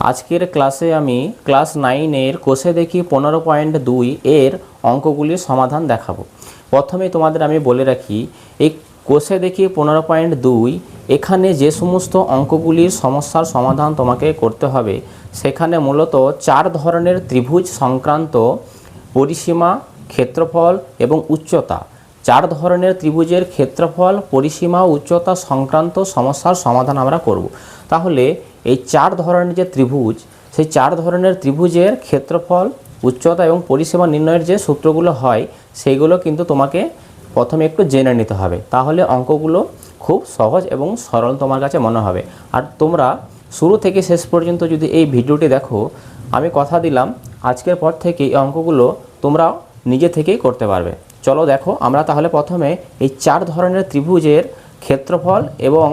আজকের ক্লাসে আমি ক্লাস 9-এর কোষে দেখি 15.2 এর অঙ্কগুলির সমাধান দেখাবো। প্রথমে তোমাদের আমি বলে রাখি, এই কোষে দেখি 15.2 এখানে যে সমস্ত অঙ্কগুলির সমস্যার সমাধান তোমাকে করতে হবে, সেখানে মূলত 4 ধরনের ত্রিভুজ সংক্রান্ত পরিসীমা, ক্ষেত্রফল এবং উচ্চতা, 4 ধরনের ত্রিভুজের ক্ষেত্রফল, পরিসীমা, উচ্চতা সংক্রান্ত সমস্যার সমাধান আমরা করব। তাহলে এই 4 ধরনের যে ত্রিভুজ, সেই 4 ধরনের ত্রিভুজের ক্ষেত্রফল, উচ্চতা এবং পরিসীমা নির্ণয়ের যে সূত্রগুলো হয়, সেইগুলো কিন্তু তোমাকে প্রথমে একটু জেনে নিতে হবে। তাহলে অঙ্কগুলো খুব সহজ এবং সরল তোমার কাছে মনে হবে। আর তোমরা শুরু থেকে শেষ পর্যন্ত যদি এই ভিডিওটি দেখো, আমি কথা দিলাম আজকের পর থেকে এই অঙ্কগুলো তোমরা নিজে থেকেই করতে পারবে। চলো দেখো, আমরা তাহলে প্রথমে এই 4 ধরনের ত্রিভুজের ক্ষেত্রফল এবং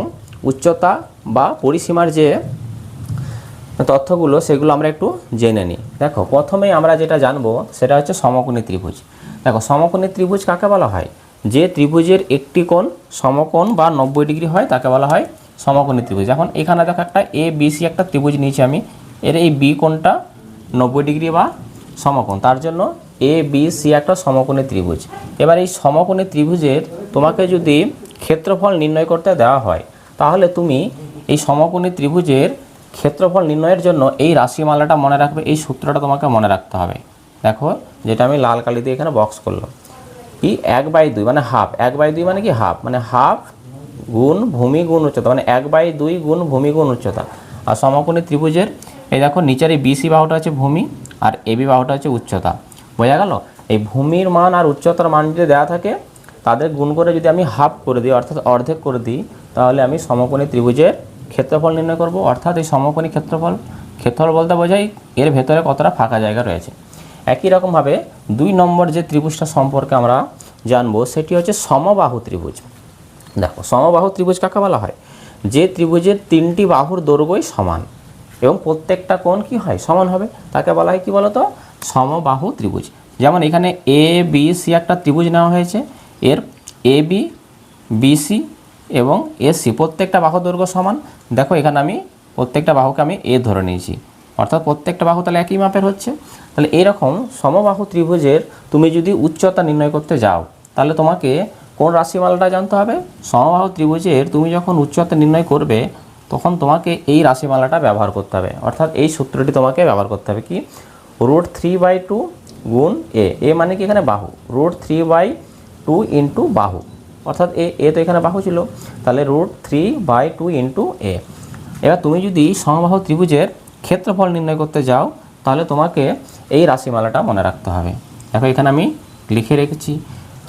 উচ্চতা বা পরিসীমার যে তথ্যগুলো, সেগুলো আমরা একটু জেনে নিই। দেখো, প্রথমেই আমরা যেটা জানবো সেটা হচ্ছে সমকোণী ত্রিভুজ। দেখো, সমকোণী ত্রিভুজ কাকে বলা হয়? যে ত্রিভুজের একটি কোণ সমকোণ বা 90 ডিগ্রি হয় তাকে বলা হয় সমকোণী ত্রিভুজ। এখন এখানে দেখো একটা এ বি সি একটা ত্রিভুজ নিয়েছি আমি, এর এই বি কোণটা 90 ডিগ্রি বা সমকোণ, তার জন্য এ বি সি একটা সমকোণী ত্রিভুজ। এবার এই সমকোণী ত্রিভুজের তোমাকে যদি ক্ষেত্রফল নির্ণয় করতে দেওয়া হয়, তাহলে তুমি এই সমকোণী ত্রিভুজের ক্ষেত্রফল নির্ণয়ের জন্য এই রাশিমালাটা মনে রাখবে, এই সূত্রটা তোমাকে মনে রাখতে হবে। দেখো, যেটা আমি লাল কালি দিয়ে এখানে বক্স করলাম, কি 1/2 মানে হাফ, 1/2 মানে কি হাফ, মানে হাফ গুণ ভূমি গুণ উচ্চতা, মানে 1/2 গুণ ভূমি গুণ উচ্চতা। আর সমকোণী ত্রিভুজের এই দেখো নিচের এই বিসি বাহুটা হচ্ছে ভূমি আর এবি বাহুটা হচ্ছে উচ্চতা। বোঝা গেল? এই ভূমির মান আর উচ্চতার মান যদি দেওয়া থাকে, তাদের গুণ করে যদি আমি হাফ করে দিই, অর্থাৎ অর্ধেক করে দিই, তাহলে আমি সমকোণী ত্রিভুজের ক্ষেত্রফল নির্ণয় করব। অর্থাৎ এই সমকোণী ক্ষেত্রফল বলতে বোঝাই এর ভেতরে কতটা ফাঁকা জায়গা রয়েছে। একই রকমভাবে 2 নম্বর যে ত্রিভুজটা সম্পর্কে আমরা জানবো, সেটি হচ্ছে সমবাহু ত্রিভুজ। দেখো, সমবাহু ত্রিভুজ কাকে বলা হয়? যে ত্রিভুজের 3টি বাহুর দৈর্ঘ্যই সমান এবং প্রত্যেকটা কোণ কি হয়? সমান হবে, তাকে বলা হয় কি বলতো? সমবাহু ত্রিভুজ। যেমন এখানে এ বি সি একটা ত্রিভুজ নেওয়া হয়েছে, এর এ বি, বিসি এবং এসি প্রত্যেকটা বাহু দৈর্ঘ্য সমান। দেখো, এখানে আমি প্রত্যেকটা বাহুকে আমি এ ধরে নিয়েছি, অর্থাৎ প্রত্যেকটা বাহু তাহলে একই মাপের হচ্ছে। তাহলে এইরকম সমবাহু ত্রিভুজের তুমি যদি উচ্চতা নির্ণয় করতে যাও, তাহলে তোমাকে কোন রাশিমালাটা জানতে হবে? সমবাহু ত্রিভুজের তুমি যখন উচ্চতা নির্ণয় করবে, তখন তোমাকে এই রাশিমালাটা ব্যবহার করতে হবে, অর্থাৎ এই সূত্রটি তোমাকে ব্যবহার করতে হবে। কি? √3/2 গুণ এ মানে কি এখানে বাহু, √3/2 ইন্টু বাহু, অর্থাৎ এ তো এখানে বাহু ছিল, তাহলে √3/2 ইন্টু এ। এবার তুমি যদি সমবাহু ত্রিভুজের ক্ষেত্রফল নির্ণয় করতে যাও, তাহলে তোমাকে এই রাশিমালাটা মনে রাখতে হবে। দেখো, এখানে আমি লিখে রেখেছি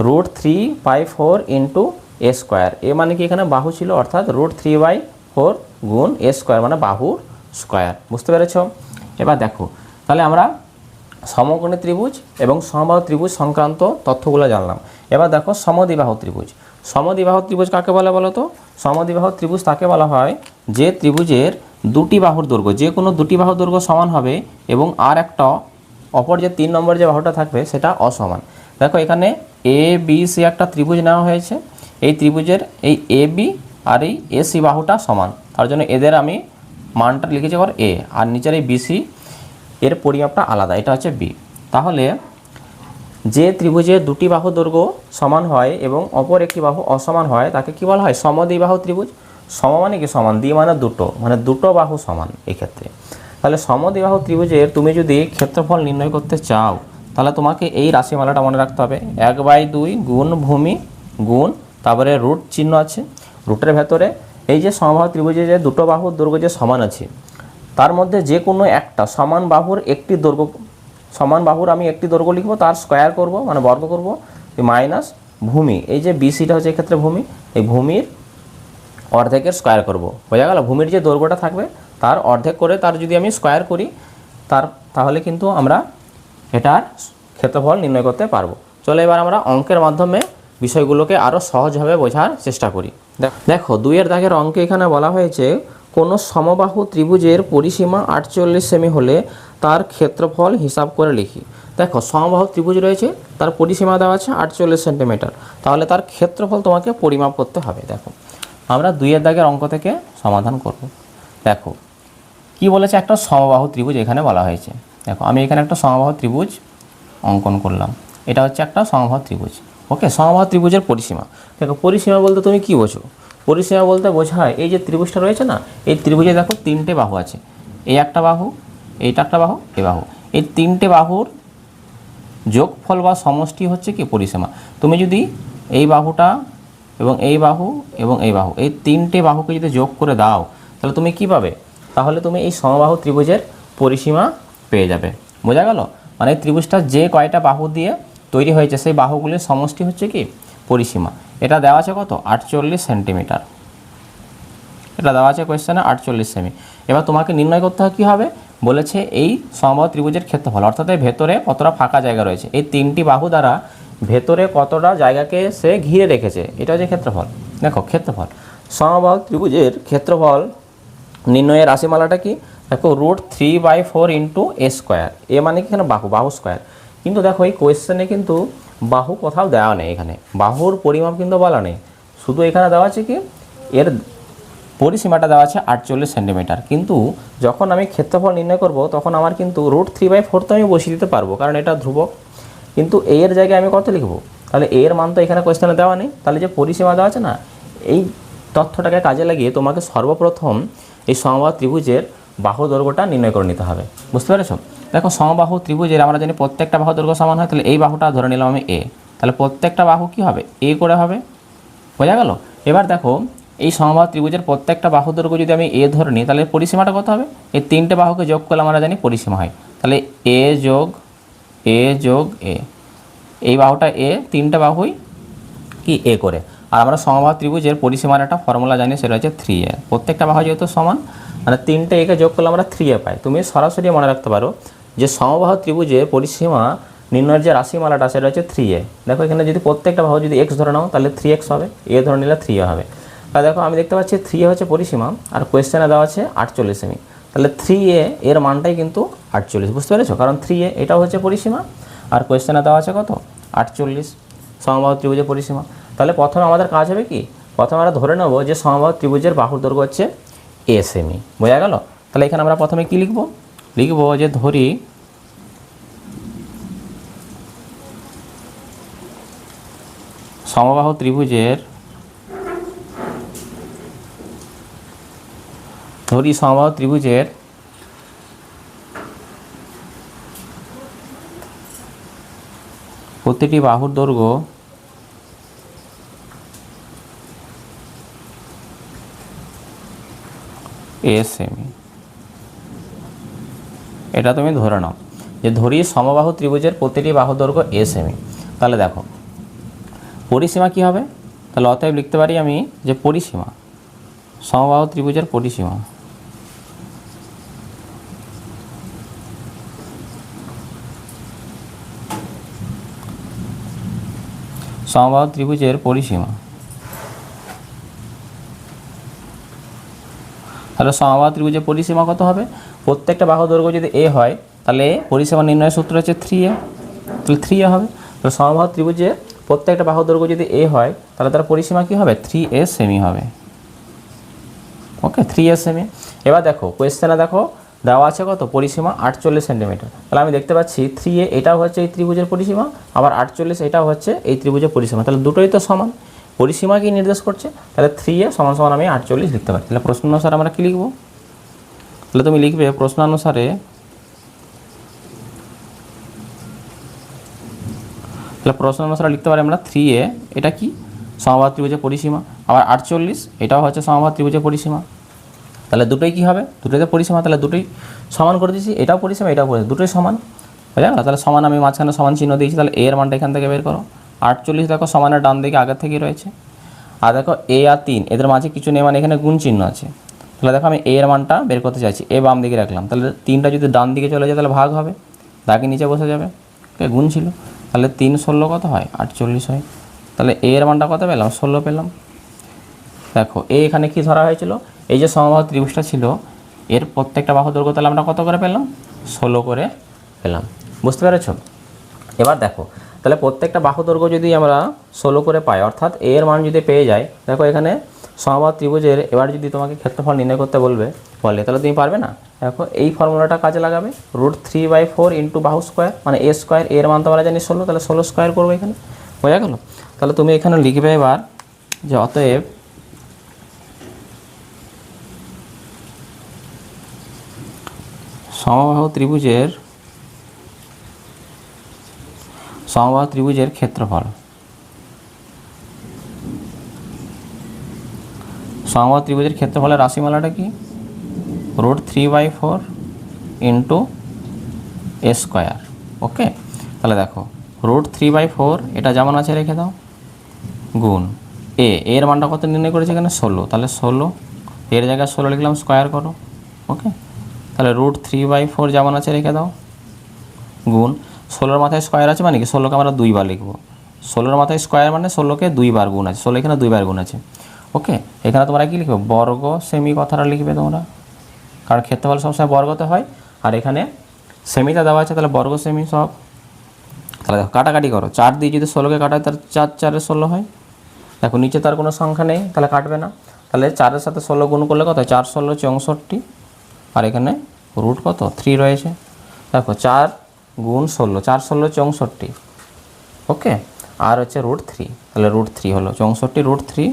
√3/4 ইন্টু এ স্কোয়ার। এ মানে কি এখানে বাহু ছিল, অর্থাৎ √3/4 গুণ এ স্কোয়ার মানে বাহুর স্কোয়ার। বুঝতে পেরেছ? এবার দেখো, তাহলে আমরা সমকোণী ত্রিভুজ এবং সমবাহু ত্রিভুজ সংক্রান্ত তথ্যগুলো জানলাম। এবার দেখো, সমদ্বিবাহু ত্রিভুজ। সমদ্বিবাহু ত্রিভুজ কাকে বলে বলো তো? সমদ্বিবাহু ত্রিভুজ তাকে বলা হয় যে ত্রিভুজের 2টি বাহুর দৈর্ঘ্য, যে কোনো 2টি বাহুর দৈর্ঘ্য সমান হবে এবং আর একটা অপর যে 3 নম্বর যে বাহুটা থাকবে সেটা অসমান। দেখো, এখানে এ বি সি একটা ত্রিভুজ নেওয়া হয়েছে, এই ত্রিভুজের এই এ বি আর এই এসি বাহুটা সমান, তার জন্য এদের আমি মানটা লিখেছি আবার এ, আর নিচের এই বিসি এর পরিমাপটা আলাদা, এটা হচ্ছে বি। তাহলে যে ত্রিভুজের 2টি বাহু দৈর্ঘ্য সমান হয় এবং অপর একটি বাহু অসমান হয়, তাকে কি বলা হয়? সমদ্বিবাহু ত্রিভুজ। সম মানে কি সমান, দ্বি মানে দুটো, মানে দুটো বাহু সমান এক্ষেত্রে। তাহলে সমদ্বিবাহু ত্রিভুজের তুমি যদি ক্ষেত্রফল নির্ণয় করতে চাও, তাহলে তোমাকে এই রাশিমালাটা মনে রাখতে হবে। 1/2 গুণ ভূমি গুণ, তারপরে রুট চিহ্ন আছে, রুটের ভেতরে এই যে সমবাহু ত্রিভুজে যে দুটো বাহুর দৈর্ঘ্য যে সমান আছে, তার মধ্যে যে কোনো একটা সমান বাহুর একটি দৈর্ঘ্য, সমান বাহুর আমি একটি দৈর্ঘ্য লিখবো, তার স্কোয়ার করব মানে বর্গ করব, মাইনাস ভূমি, এই যে বিসিটা হচ্ছে এক্ষেত্রে ভূমি, এই ভূমির অর্ধেকের স্কোয়ার করব। বোঝা গেল? ভূমির যে দৈর্ঘ্যটা থাকবে তার অর্ধেক করে তার যদি আমি স্কোয়ার করি, তাহলে কিন্তু আমরা এটার ক্ষেত্রফল নির্ণয় করতে পারবো। চলো, এবার আমরা অঙ্কের মাধ্যমে বিষয়গুলোকে আরও সহজভাবে বোঝার চেষ্টা করি। দেখো, 2 দাগের অঙ্কে এখানে বলা হয়েছে কোনো সমবাহু ত্রিভুজের পরিসীমা 48 সেমি হলে তার ক্ষেত্রফল হিসাব করে লিখি। দেখো, সমবাহু ত্রিভুজ রয়েছে, তার পরিসীমা দেওয়া আছে 48 সেন্টিমিটার, তাহলে তার ক্ষেত্রফল তোমাকে পরিমাপ করতে হবে। দেখো, আমরা 2 দাগের অঙ্ক থেকে সমাধান করব। দেখো, কি বলেছে, একটা সমবাহু ত্রিভুজ এখানে বলা হয়েছে। দেখো আমি এখানে একটা সমবাহু ত্রিভুজ অঙ্কন করলাম, এটা হচ্ছে একটা সমবাহু ত্রিভুজ। ওকে, সমবাহু ত্রিভুজের পরিসীমা। দেখো পরিসীমা বলতে তুমি কি বোঝো? পরিসীমা বলতে বোঝায় এই যে ত্রিভুজটা রয়েছে না, এই ত্রিভুজে দেখো তিনটে বাহু আছে, এই একটা বাহু, এইটা একটা বাহু, এই বাহু, এই তিনটে বাহুর যোগফল বা সমষ্টি হচ্ছে কি পরিসীমা। তুমি যদি এই বাহুটা এবং এই বাহু এবং এই বাহু, এই তিনটে বাহুকে যদি যোগ করে দাও তাহলে তুমি কি পাবে? তাহলে তুমি এই সমবাহু ত্রিভুজের পরিসীমা পেয়ে যাবে। বোঝা গেল? মানে এই ত্রিভুজটা যে কয়টা বাহু দিয়ে তৈরি হয়েছে সেই বাহুগুলির সমষ্টি হচ্ছে কি পরিসীমা। এটা দেওয়া আছে কত? 48 সেন্টিমিটার। এটা দেওয়া আছে কোয়েশ্চেনে 48 সেমি। এবার তোমাকে নির্ণয় করতে হবে কী হবে, বলেছে এই সমবাহু ত্রিভুজের ক্ষেত্রফল, অর্থাৎ এই ভেতরে কতটা ফাঁকা জায়গা রয়েছে, এই তিনটি বাহু দ্বারা ভেতরে কতটা জায়গাকে সে ঘিরে রেখেছে, এটা হচ্ছে ক্ষেত্রফল। দেখো ক্ষেত্রফল, সমবাহু ত্রিভুজের ক্ষেত্রফল নির্ণয়ের রাশিমালাটা কি? দেখো √3/4 ইন্টু এ স্কোয়ার। এ মানে কি এখানে বাহু, বাহু স্কোয়ার। কিন্তু দেখো এই কোয়েশ্চেনে কিন্তু বাহু কোথাও দেওয়া নেই, এখানে বাহুর পরিমাপ কিন্তু বলা নেই, শুধু এখানে দেওয়া আছে কি এর পরিসীমাটা দেওয়া আছে 48 সেন্টিমিটার। কিন্তু যখন আমি ক্ষেত্রফল নির্ণয় করব তখন আমার কিন্তু √3/4 তো আমি বসিয়ে দিতে পারবো, কারণ এটা ধ্রুবক। কিন্তু এর জায়গায় আমি কত লিখব? তাহলে এর মান তো এখানে কোয়েশ্চেনে দেওয়া নেই, তাহলে যে পরিসীমা দেওয়া আছে না, এই তথ্যটাকে কাজে লাগিয়ে তোমাকে সর্বপ্রথম এই সমবাহু ত্রিভুজের বাহু দৈর্ঘ্যটা নির্ণয় করে নিতে হবে। বুঝতে পেরেছো? দেখো সমবাহু ত্রিভুজের আমরা জানি প্রত্যেকটা বাহু দৈর্ঘ্য সমান হয়, তাহলে এই বাহুটা ধরে নিলাম আমি এ, তাহলে প্রত্যেকটা বাহু কি হবে? এ করে হবে। বোঝা গেল? এবার দেখো এই সমবাহু ত্রিভুজের প্রত্যেকটা বাহু দৈর্ঘ্য যদি আমি এ ধরে নিই তাহলে পরিসীমাটা কত হবে? এই তিনটে বাহুকে যোগ করলে আমরা জানি পরিসীমা হয়, তাহলে এ যোগ এ যোগ এ, এই বাহুটা এ, তিনটে বাহুই কি এ করে। আর আমরা সমবাহু ত্রিভুজের পরিসীমার একটা ফর্মুলা জানি, সেটা হচ্ছে 3a। প্রত্যেকটা বাহু যেহেতু সমান, মানে তিনটে একে যোগ করলে আমরা 3a পাই। তুমি সরাসরি মনে রাখতে পারো যে সমবাহু ত্রিভুজের পরিসীমা নির্ণয়ের যে রাশিমালাটা সেটা হচ্ছে 3a। দেখো এখানে যদি প্রত্যেকটা বাহু যদি x ধরে নাও তাহলে 3x হবে, এ ধরে নিলে 3a হবে। তাহলে দেখো আমি দেখতে পাচ্ছি 3a হচ্ছে পরিসীমা, আর কোয়েশ্চেনে দেওয়া আছে 48 সেমি, তাহলে 3a এর মানটাই কিন্তু 48। বুঝতে পেরেছো? কারণ 3a এটাও হচ্ছে পরিসীমা, আর কোয়েশ্চেনে দেওয়া আছে কত? 48 সমবাহু ত্রিভুজের পরিসীমা। তাহলে প্রথমে আমাদের কাজ হবে কি, প্রথমে আমরা ধরে নেব যে সমবাহু ত্রিভুজের বাহুর দৈর্ঘ্য হচ্ছে এ সেমি। বোঝা গেল? তাহলে এখানে আমরা প্রথমে কি লিখব? লিখব যে ধরি সমবাহু ত্রিভুজের প্রতিটি বাহুর দৈর্ঘ্য এ সেমি। এটা তুমি ধরে নাও যে ধরি সমবাহু ত্রিভুজের প্রতিটি বাহু দৈর্ঘ্য এ সেমি। তাহলে দেখো পরিসীমা কি হবে? তাহলে অতএব লিখতে পারি আমি যে পরিসীমা, সমবাহু ত্রিভুজের পরিসীমা সমবাহু ত্রিভুজের পরিসীমা। তাহলে সমবাহু ত্রিভুজের পরিসীমা কত হবে? প্রত্যেকটা বাহু দৈর্ঘ্য যদি এ হয় তাহলে পরিসীমা নির্ণয়ের সূত্র হচ্ছে 3a, তাহলে 3a হবে। তাহলে সমবাহু ত্রিভুজের প্রত্যেকটা বাহু দৈর্ঘ্য যদি এ হয় তাহলে তার পরিসীমা কি হবে? 3a সেমি হবে। ওকে, 3a সেমি। এবার দেখো কোয়েশ্চেনে দেখো দেওয়া আছে কত? পরিসীমা 48 সেন্টিমিটার। তাহলে আমি দেখতে পাচ্ছি 3a এটাও হচ্ছে এই ত্রিভুজের পরিসীমা, আবার 48 এটাও হচ্ছে এই ত্রিভুজের পরিসীমা, তাহলে দুটোই তো সমান। পরিসীমা কি নির্দেশ করছে? তাহলে 3a সমান সমান আমি 48 লিখতে পারি। তাহলে প্রশ্ন অনুসারে আমরা কি লিখব? তাহলে তুমি লিখবে প্রশ্নানুসারে, তাহলে প্রশ্ন অনুসারে লিখতে পারি আমরা 3a এটা কি সমবাহু ত্রিভুজের পরিসীমা, আবার 48 এটাও হচ্ছে সমবাহু ত্রিভুজের পরিসীমা। তাহলে দুটোই কি হবে? দুটোই পরিসীমা, তাহলে দুটোই সমান করে দিয়েছি, এটাও পরিসীমা এটাও পরিসীমা, দুটোই সমান। বুঝা গেল? তাহলে সমান আমি মাঝখানে সমান চিহ্ন দিয়েছি, তাহলে এর মানটা এখান থেকে বের করো। 48 দেখো সমানের ডান দিকে আগের থেকেই রয়েছে, আর দেখো এ আর 3 এদের মাঝে কিছু নেই, মানে এখানে গুণ চিহ্ন আছে। তাহলে দেখো আমি এর মানটা বের করতে চাইছি, এ বাম দিকে রাখলাম, তাহলে 3টা যদি ডান দিকে চলে যায় তাহলে ভাগ হবে, দাগে নিচে বসে যাবে, গুণ ছিল। তাহলে 3 16 কত হয়? 48 হয়। তাহলে এর মানটা কত পেলাম? 16 পেলাম। দেখো এখানে কি ধরা হয়েছিল? এই যে সমবাহু ত্রিভুজটা ছিল এর প্রত্যেকটা বাহু দৈর্ঘ্য তাহলে আমরা কত করে পেলাম? 16 করে পেলাম। বুঝতে পেরেছ? এবার দেখো তাহলে প্রত্যেকটা বাহু দৈর্ঘ্য যদি আমরা 16 করে পাই, অর্থাৎ এর মান যদি পেয়ে যাই, দেখো এখানে সমবাহু ত্রিভুজের এবার যদি তোমাকে ক্ষেত্রফল নির্ণয় করতে বলে তাহলে তুমি পারবে না? দেখো এই ফর্মুলাটা কাজে লাগাবে, √3/4 ইন্টু বাহু স্কোয়ার মানে এ স্কোয়ার, এর মান তো আমরা জানি 16, তাহলে 16 স্কোয়ার করবো এখানে, বোঝা গেল। তাহলে তুমি এখানে লিখবে এবার যে অতএব সমবাহু ত্রিভুজের ক্ষেত্রফল, সমবাহু ত্রিভুজের ক্ষেত্রফলের রাশিমালাটা কি, √3/4 ইন্টু এ স্কোয়ার। ওকে, তাহলে দেখো √3/4 এটা যেমন আছে রেখে দাও, গুণ এর মানটা কত নির্ণয় করেছে এখানে 16, তাহলে 16 এর জায়গায় 16 লিখলাম, স্কোয়ার করো। ওকে, তাহলে √3/4 যেমন আছে রেখে দাও, গুণ 16-র মাথায় স্কোয়ার আছে মানে কি 16কে আমরা 2 বার লিখবো, 16-র মাথায় স্কোয়ার মানে 16কে 2 বার গুণ আছে, 16 এখানে 2 বার গুণ আছে। ওকে, এখানে তোমরা কি লিখবে, বর্গ সেমি কথাটা লিখবে তোমরা, কারণ ক্ষেত্রফল সবসময় বর্গতে হয়, আর এখানে সেমিটা দেওয়া আছে, তাহলে বর্গ সেমি সব। তাহলে দেখো কাটাকাটি করো, 4 দিয়ে যদি 16কে কাটায় তার 4 4 16 হয়। দেখো নিচে তার কোনো সংখ্যা নেই, তাহলে কাটবে না, তাহলে 4-এর সাথে 16 গুণ করলে কত, 4 16 64, আর এখানে রুট কত 3 রয়েছে। দেখো 4 গুণ 16, 4 16 64। ওকে, আর হচ্ছে √3, তাহলে √3 হলো 64 √3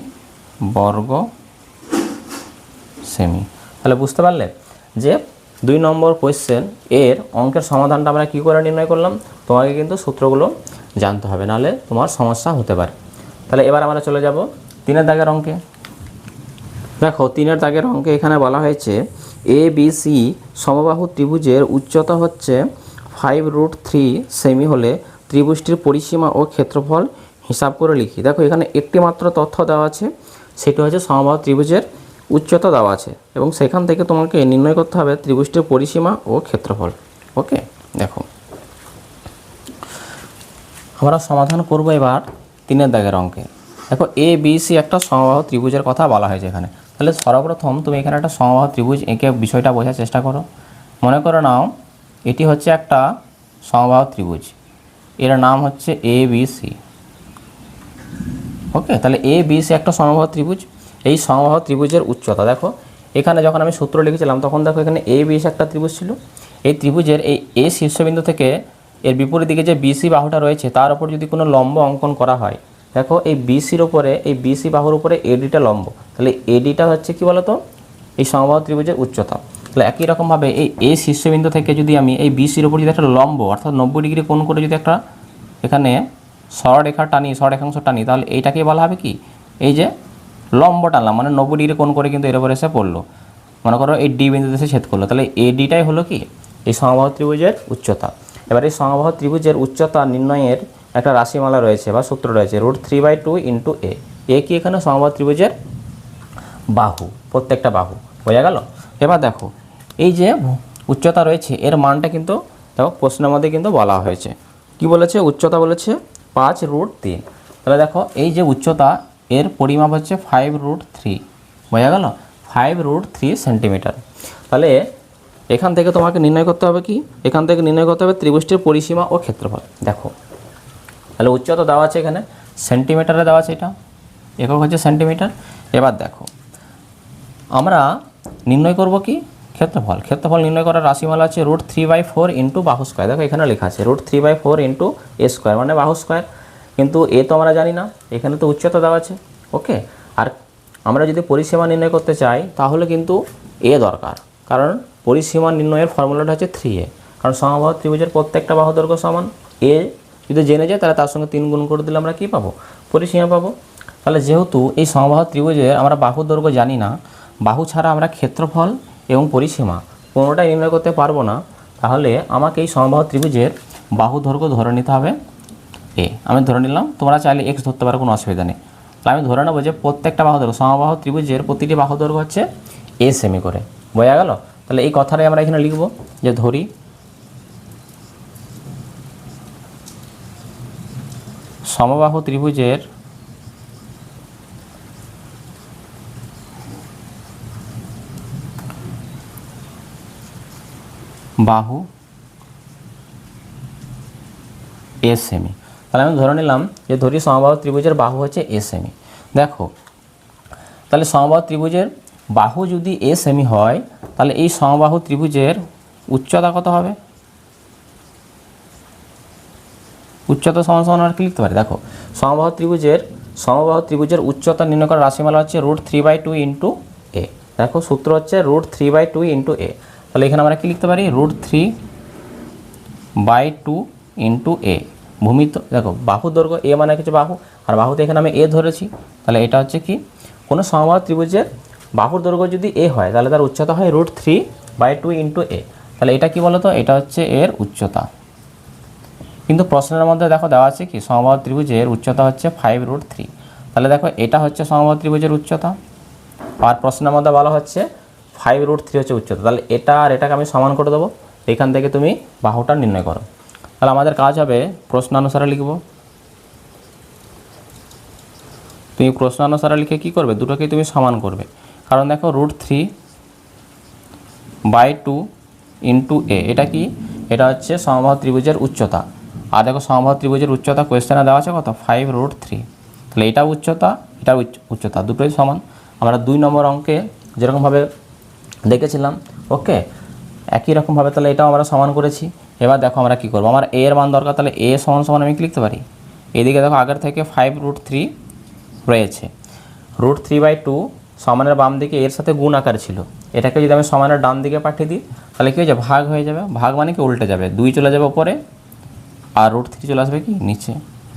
বর্গ সেমি। তাহলে বুঝতে পারলে যে 2 নম্বর কোয়েশ্চেন এর অঙ্কের সমাধানটা আমরা কী করে নির্ণয় করলাম। তোমাকে কিন্তু সূত্রগুলো জানতে হবে, নাহলে তোমার সমস্যা হতে পারে। তাহলে এবার আমরা চলে যাব 3-এর দাগের অঙ্কে। দেখো 3-এর দাগের অঙ্কে এখানে বলা হয়েছে ABC সমবাহু ত্রিভুজের উচ্চতা হচ্ছে 5√3 সেমি হলে ত্রিভুজটির পরিসীমা ও ক্ষেত্রফল হিসাব করে লিখি। দেখো এখানে একটি মাত্র তথ্য দেওয়া আছে, সেটি হচ্ছে সমবাহু ত্রিভুজের উচ্চতা দেওয়া আছে, এবং সেখান থেকে তোমাকে নির্ণয় করতে হবে ত্রিভুজটির পরিসীমা ও ক্ষেত্রফল। ওকে, দেখো আমরা সমাধান করব এবার 3-এর দাগের অঙ্কে। দেখো ABC একটা সমবাহু ত্রিভুজের কথা বলা হয়েছে এখানে। তাহলে সর্বপ্রথম তুমি এখানে একটা সমবাহু ত্রিভুজ এঁকে বিষয়টা বোঝার চেষ্টা করো। মনে করে নাও এটি হচ্ছে একটা সমবাহু ত্রিভুজ, এর নাম হচ্ছে ABC। ওকে, তাহলে ABC একটা সমবাহু ত্রিভুজ। এই সমবাহু ত্রিভুজের উচ্চতা দেখো, এখানে যখন আমি সূত্র লিখেছিলাম তখন দেখো এখানে ABC একটা ত্রিভুজ ছিল। এই ত্রিভুজের এই এ শীর্ষবিন্দু থেকে এর বিপরীত দিকে যে BC বাহুটা রয়েছে তার উপর যদি কোনো লম্ব অঙ্কন করা হয়, দেখো এই BCর উপরে, এই BC বাহুর উপরে ADটা লম্ব, তাহলে ADটা হচ্ছে কি বলতো, এই সমবাহু ত্রিভুজের উচ্চতা। তাহলে একই রকমভাবে এই এ শীর্ষবিন্দু থেকে যদি আমি এই BCর উপর যদি একটা লম্ব অর্থাৎ 90 ডিগ্রি কোণ করে যদি একটা এখানে সরলরেখা টানি, সরলরেখাংশ টানি, তাহলে এইটাকেই বলা হবে কি, এই যে লম্ব টানলাম মানে 90 ডিগ্রি কোণ করে কিন্তু এর উপর এসে পড়লো, মনে করো এই ডি বিন্দুতে এসে ছেদ করলো, তাহলে ADটাই হলো কি এই সমবাহু ত্রিভুজের উচ্চতা। এবার এই সমবাহু ত্রিভুজের উচ্চতা নির্ণয়ের একটা রাশিমালা রয়েছে বা সূত্র রয়েছে, √3/2 ইন্টু এ কি এখানে সমবাহু ত্রিভুজের বাহু, প্রত্যেকটা বাহু, বোঝা গেল। এবার দেখো এই যে উচ্চতা রয়েছে এর মানটা কিন্তু দেখো প্রশ্নের মধ্যে কিন্তু বলা হয়েছে, কি বলেছে, উচ্চতা বলেছে 5√3। তাহলে দেখো এই যে উচ্চতা এর পরিমাপ হচ্ছে 5√3, বোঝা গেল, 5√3 সেন্টিমিটার। তাহলে এখান থেকে তোমাকে নির্ণয় করতে হবে কি, এখান থেকে নির্ণয় করতে হবে ত্রিভুজটির পরিসীমা ও ক্ষেত্রফল। দেখো তাহলে উচ্চতা দেওয়া আছে এখানে সেন্টিমিটারে দেওয়া আছে, এটা একক হচ্ছে সেন্টিমিটার। এবার দেখো আমরা নির্ণয় করব কি, ক্ষেত্রফল। ক্ষেত্রফল নির্ণয় করার রাশিমালা আছে √3/4 ইন্টু বাহু স্কোয়ার। দেখো এখানে লেখা আছে √3/4 ইন্টু এ স্কোয়ার মানে বাহু স্কোয়ার, কিন্তু এ তো আমরা জানি না, এখানে তো উচ্চতা দেওয়া আছে। ওকে, আর আমরা যদি পরিসীমা নির্ণয় করতে চাই তাহলে কিন্তু এ দরকার, কারণ পরিসীমা নির্ণয়ের ফর্মুলাটা হচ্ছে 3a, কারণ সমবাহু ত্রিভুজের প্রত্যেকটা বাহু দৈর্ঘ্য সমান। এ যদি জেনে যায় তাহলে তার সঙ্গে 3 গুণ করে দিলে আমরা কী পাবো, পরিসীমা পাবো। তাহলে যেহেতু এই সমবাহু ত্রিভুজের আমরা বাহু দৈর্ঘ্য জানি না, বাহু ছাড়া আমরা ক্ষেত্রফল এবং পরিসীমা কোনোটাই নির্ণয় করতে পারবো না, তাহলে আমাকে এই সমবাহু ত্রিভুজের বাহু দৈর্ঘ্য ধরে নিতে হবে এ। আমি ধরে নিলাম, তোমরা চাইলে x ধরতে পারো, কোনো অসুবিধা নেই। তাহলে আমি ধরে নেবো যে প্রত্যেকটা বাহু দৈর্ঘ্য, সমবাহু ত্রিভুজের প্রতিটি বাহু দৈর্ঘ্য হচ্ছে a সেমি করে, বোঝা গেল। তাহলে এই কথাটাই আমরা এখানে লিখব যে ধরি সমবাহু ত্রিভুজের বাহু এ সেমি। তাহলে আমি ধরে নিলাম যে ধরি সমবাহু ত্রিভুজের বাহু হচ্ছে এ সেমি। দেখো তাহলে সমবাহু ত্রিভুজের বাহু যদি এ সেমি হয় তাহলে এই সমবাহু ত্রিভুজের উচ্চতা কত হবে? উচ্চতা সমান সমান আর কি লিখতে পারি? দেখো সমবাহু ত্রিভুজের উচ্চতা নির্ণয় করার রাশিমালা হচ্ছে √3/2 ইন্টু এ। দেখো সূত্র হচ্ছে √3/2 ইন্টু এ। তাহলে এখানে আমরা কি লিখতে পারি? √3/2 ইন্টু এ। ভূমিত দেখো বাহুর দৈর্ঘ্য এ মানে কিছু বাহু, আর বাহুতে এখানে আমি এ ধরেছি, তাহলে এটা হচ্ছে কি কোনো সমবাহু ত্রিভুজের বাহুর দৈর্ঘ্য যদি এ হয় তাহলে তার উচ্চতা হয় √3/2 ইন্টু এ। তাহলে এটা কি বলতো? এটা হচ্ছে এর উচ্চতা। কিন্তু প্রশ্নের মধ্যে দেখো দেওয়া আছে কি সমবাহু ত্রিভুজের উচ্চতা হচ্ছে 5√3। তাহলে দেখো এটা হচ্ছে সমবাহু ত্রিভুজের উচ্চতা, আর প্রশ্নের মধ্যে বলা হচ্ছে 5√3 হচ্ছে উচ্চতা। তাহলে এটা আর এটাকে আমি সমান করে দেবো, এখান থেকে তুমি বাহুটা নির্ণয় করো। তাহলে আমাদের কাজ হবে প্রশ্নানুসারে লিখব। তুমি প্রশ্নানুসারে লিখে কি করবে? দুটোকে তুমি সমান করবে, কারণ দেখো √3/2 ইন্টু এ এটা কি? এটা হচ্ছে সমবাহু ত্রিভুজের উচ্চতা। আর দেখো সমবাহু ত্রিভুজের উচ্চতা কোয়েশ্চেনে দেওয়া আছে কত? 5√3। তাহলে এটা উচ্চতা, এটা উচ্চতা, দুটোই সমান। আমরা 2 নম্বর অঙ্কে যেরকমভাবে দেখেছিলাম, ওকে, একই রকমভাবে তাহলে এটাও আমরা সমান করেছি। এবার দেখো আমরা কি করব, আমার এ এর মান দরকার, তাহলে এ সমান সমান আমি কি লিখতে পারি? এদিকে দেখো আগের থেকে 5√3 রয়েছে, √3/2 সমানের বাম দিকে এর সাথে গুণ আকার ছিল, এটাকে যদি আমি সমানের ডান দিকে পাঠিয়ে দিই তাহলে কী হয়ে যাবে? ভাগ হয়ে যাবে। ভাগ মানে কি উল্টে যাবে, 2 চলে যাবে উপরে আর √3 চলে আসবে কি নিচে।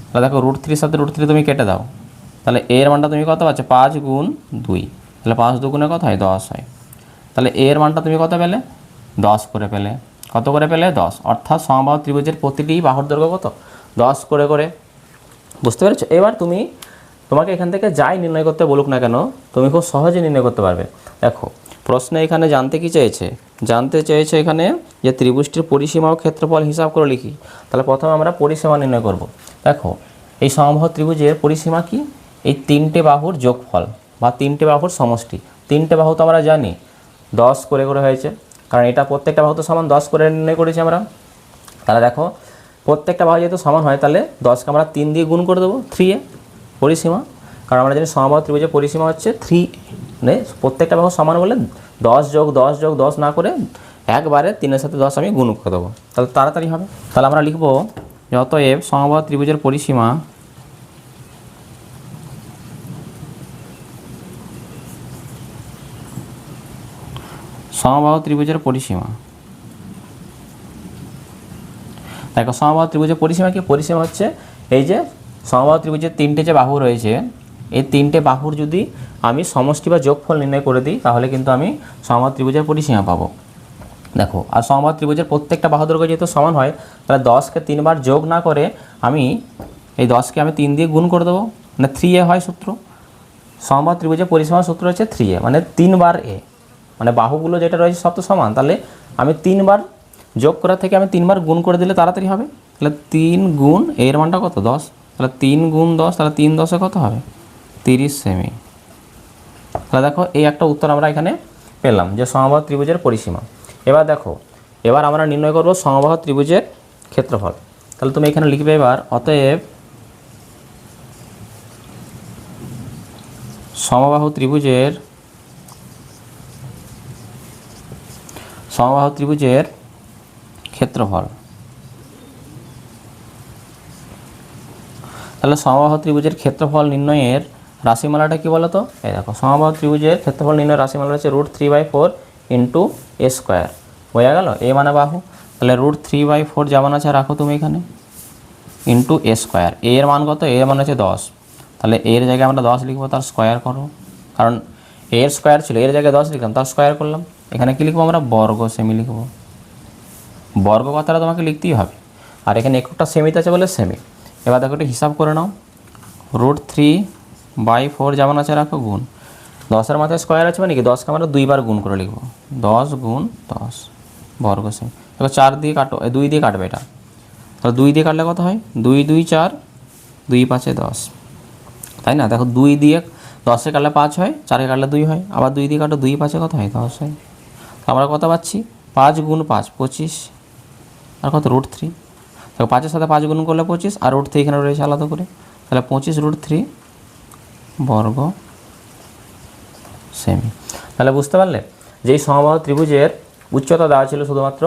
তাহলে দেখো √3 সাথে √3 তুমি কেটে দাও, তাহলে এর মানটা তুমি কত পাচ্ছ? 5 গুণ 2, তাহলে 5 দুগুণে কত হয়? 10 হয়। তাহলে এর মানটা তুমি কত পেলে? 10 করে পেলে। কত করে পেলে? 10। অর্থাৎ সমবাহু ত্রিভুজের প্রতিটি বাহুর দৈর্ঘ্য কত? 10 করে করে। বুঝতে পেরেছো? এবার তোমাকে এখান থেকে যাই নির্ণয় করতে বলুক না কেন তুমি খুব সহজে নির্ণয় করতে পারবে। দেখো প্রশ্নে এখানে জানতে কি চেয়েছে? জানতে চেয়েছে এখানে যে ত্রিভুজটির পরিসীমা ও ক্ষেত্রফল হিসাব করে লিখি। তাহলে প্রথমে আমরা পরিসীমা নির্ণয় করব। দেখো এই সমবাহু ত্রিভুজের পরিসীমা কি? এই 3টে বাহুর যোগফল বা 3টে বাহুর সমষ্টি। 3টে বাহু তো আমরা জানি 10 করে করে হয়েছে, কারণ এটা প্রত্যেকটা বাহু তো সমান 10 করে নির্ণয় করেছি আমরা। তাহলে দেখো প্রত্যেকটা বাহু যেহেতু সমান হয় তাহলে 10কে আমরা 3 দিয়ে গুণ করে দেবো, 3a পরিসীমা। কারণ আমরা জানি সমবাহু ত্রিভুজের পরিসীমা হচ্ছে 3a, মানে প্রত্যেকটা বাহু সমান বলে 10 যোগ 10 যোগ 10 না করে একবারে 3-এর সাথে 10 আমি গুণ করে দেবো, তাহলে তাড়াতাড়ি হবে। তাহলে আমরা লিখব অতএব সমবাহু ত্রিভুজের পরিসীমা সমবাহু ত্রিভুজের পরিসীমা। দেখো সমবাহু ত্রিভুজের পরিসীমা কি? পরিসীমা হচ্ছে এই যে সমবাহু ত্রিভুজের 3টে যে বাহু রয়েছে, এই 3টে বাহুর যদি আমি সমষ্টি বা যোগফল নির্ণয় করে দিই তাহলে কিন্তু আমি সমবাহু ত্রিভুজের পরিসীমা পাবো। দেখো আর সমবাহু ত্রিভুজের প্রত্যেকটা বাহু দৈর্ঘ্য যেহেতু সমান হয় তাহলে 10কে 3বার যোগ না করে আমি এই 10কে আমি 3 দিয়ে গুণ করে দেবো, মানে 3a হয় সূত্র। সমবাহু ত্রিভুজের পরিসীমা সূত্র হচ্ছে 3a, মানে 3 বার a, মানে বাহুগুলো যেটা রয়েছে সব তো সমান, তাহলে আমি 3বার যোগ করা থেকে আমি 3বার গুণ করে দিলে তাড়াতাড়ি হবে। তাহলে 3 গুণ এর মানটা কত? 10। তাহলে 3 গুণ 10, তাহলে 3 10-এ কত হবে? 30 সেমি। তাহলে দেখো এই একটা উত্তর আমরা এখানে পেলাম যে সমবাহু ত্রিভুজের পরিসীমা। এবার দেখো এবার আমরা নির্ণয় করব সমবাহু ত্রিভুজের ক্ষেত্রফল। তাহলে তুমি এখানে লিখবে এবার অতএব সমবাহু ত্রিভুজের ক্ষেত্রফল। তাহলে সমবাহু ত্রিভুজের ক্ষেত্রফল নির্ণয়ের রাশিমালাটা কি বলো তো? এই দেখো সমবাহু ত্রিভুজের ক্ষেত্রফল নির্ণয়ের রাশিমালা হচ্ছে √3/4 ইন্টু a স্কোয়ার। বোঝা গেল? এ মানে বাহু, তাহলে √3/4 যেমন আছে রাখো তুমি এখানে, ইন্টু a স্কোয়ার। এর মান কত? এর মান হচ্ছে 10, তাহলে এর জায়গায় আমরা 10 লিখবো, তার স্কোয়ার করো, কারণ এর স্কোয়ার ছিল, এর জায়গায় 10 লিখলাম, তার স্কোয়ার করলাম। এখানে কি লিখবো আমরা? বর্গ সেমি লিখবো। বর্গ কথাটা তোমাকে লিখতেই হবে, আর এখানে এককটা সেমিতে আছে বলে সেমি। এবার দেখো একটু হিসাব করে নাও, √3/4 যেমন আছে রাখো, গুণ 10-এর মাথায় স্কোয়ার আছে মানে কি 10কে আমরা 2বার গুণ করে লিখবো, 10 গুণ 10 বর্গ সেমি। এবার 4 দিয়ে কাটো, 2 দিয়ে কাটবে এটা, তাহলে 2 দিয়ে কাটলে কত হয়? 2 2 4, 2 5 10, তাই না? দেখো 2 দিয়ে 10-এ কাটলে 5 হয়, 4-এ কাটলে 2 হয়, আবার 2 দিয়ে কাটো, 2 5 কত হয়? 10 হয়। আমরা কত পাচ্ছি? 5 গুণ 5 25, আর কত? √3। দেখো 5-এর সাথে 5 গুণ করলে 25, আর √3 এখানে রয়েছে আলাদা করে, তাহলে 25 √3 বর্গ সেমি। তাহলে বুঝতে পারলে যে এই সমবাহু ত্রিভুজের উচ্চতা দেওয়া ছিল শুধুমাত্র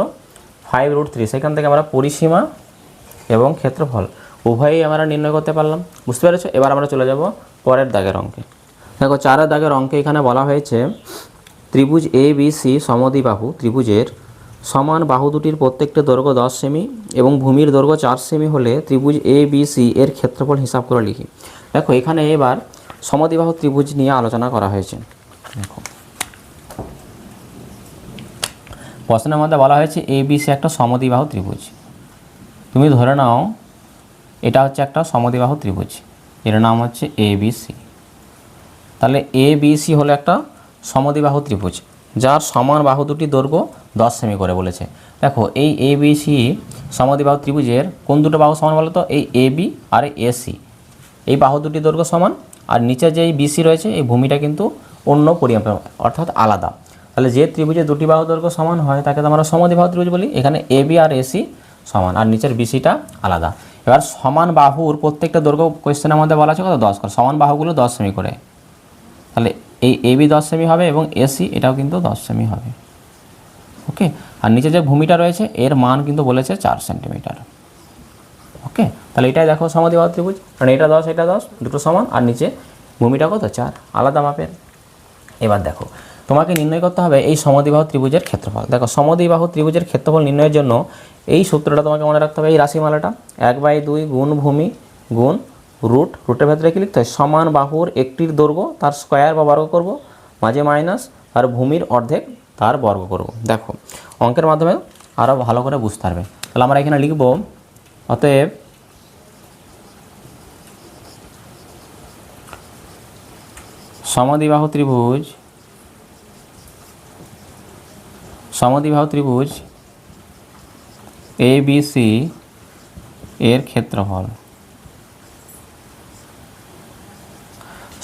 5√3, সেখান থেকে আমরা পরিসীমা এবং ক্ষেত্রফল উভয়ই আমরা নির্ণয় করতে পারলাম। বুঝতে পেরেছো? এবার আমরা চলে যাব পরের দাগের অঙ্কে। দেখো 4 দাগের অঙ্কে এখানে বলা হয়েছে ত্রিভুজ ABC সমদ্বিবাহু ত্রিভুজের সমান বাহু দুটির প্রত্যেকটি দৈর্ঘ্য 10 সেমি এবং ভূমির দৈর্ঘ্য 4 সেমি হলে ত্রিভুজ ABC এর ক্ষেত্রফল হিসাব করে লিখি। দেখো এখানে এবার সমদ্বিবাহু ত্রিভুজ নিয়ে আলোচনা করা হয়েছে। দেখো প্রশ্নের মধ্যে বলা হয়েছে ABC একটা সমদ্বিবাহু ত্রিভুজ। তুমি ধরে নাও এটা হচ্ছে একটা সমদ্বিবাহু ত্রিভুজ, এর নাম হচ্ছে ABC। তাহলে ABC হলো একটা সমদ্বিবাহু ত্রিভুজ যার সমান বাহু দুটি দৈর্ঘ্য 10 সেমি করে বলেছে। দেখো এই ABC সমদ্বিবাহু ত্রিভুজের কোন দুটো বাহু সমান বলো তো? এই AB আর AC, এই বাহু দুটি দৈর্ঘ্য সমান, আর নিচে যে এই BC রয়েছে এই ভূমিটা কিন্তু অন্য পরিমাপ অর্থাৎ আলাদা। তাহলে যে ত্রিভুজের দুটি বাহু দৈর্ঘ্য সমান হয় তাকে তো আমরা সমদ্বিবাহু ত্রিভুজ বলি। এখানে AB আর AC সমান আর নিচের BCটা আলাদা। এবার সমান বাহুর প্রত্যেকটা দৈর্ঘ্য কোয়েশ্চেনের মধ্যে বলা আছে কত? 10 করে। সমান বাহুগুলো 10 সেমি করে। তাহলে এই AB 10 সেমি হবে এবং AC এটাও কিন্তু 10 সেমি হবে। ওকে, আর নিচে যে ভূমিটা রয়েছে এর মান কিন্তু বলেছে 4 সেন্টিমিটার। ওকে, তাহলে এটাই দেখো সমদ্বিবাহু ত্রিভুজ, কারণ এটা 10 এটা 10 দুটো সমান, আর নিচে ভূমিটা কত? 4, আলাদা মাপের। এবার দেখো তোমাকে নির্ণয় করতে হবে এই সমদ্বিবাহু ত্রিভুজের ক্ষেত্রফল। দেখো সমদ্বিবাহু ত্রিভুজের ক্ষেত্রফল নির্ণয়ের জন্য এই সূত্রটা তোমাকে মনে রাখতে হবে, এই রাশিমালাটা 1/2 গুণ ভূমি গুণ রুটের ভেতরে কি লিখতে হয়? সমান বাহুর একটির দৈর্ঘ্য তার স্কোয়ার বা বর্গ করব, মাঝে মাইনাস, আর ভূমির অর্ধেক তার বর্গ করব। দেখো অঙ্কের মাধ্যমে আরও ভালো করে বুঝতে পারবে। তাহলে আমরা এখানে লিখব অতএব সমদ্বিবাহু ত্রিভুজ ABC এর ক্ষেত্রফল।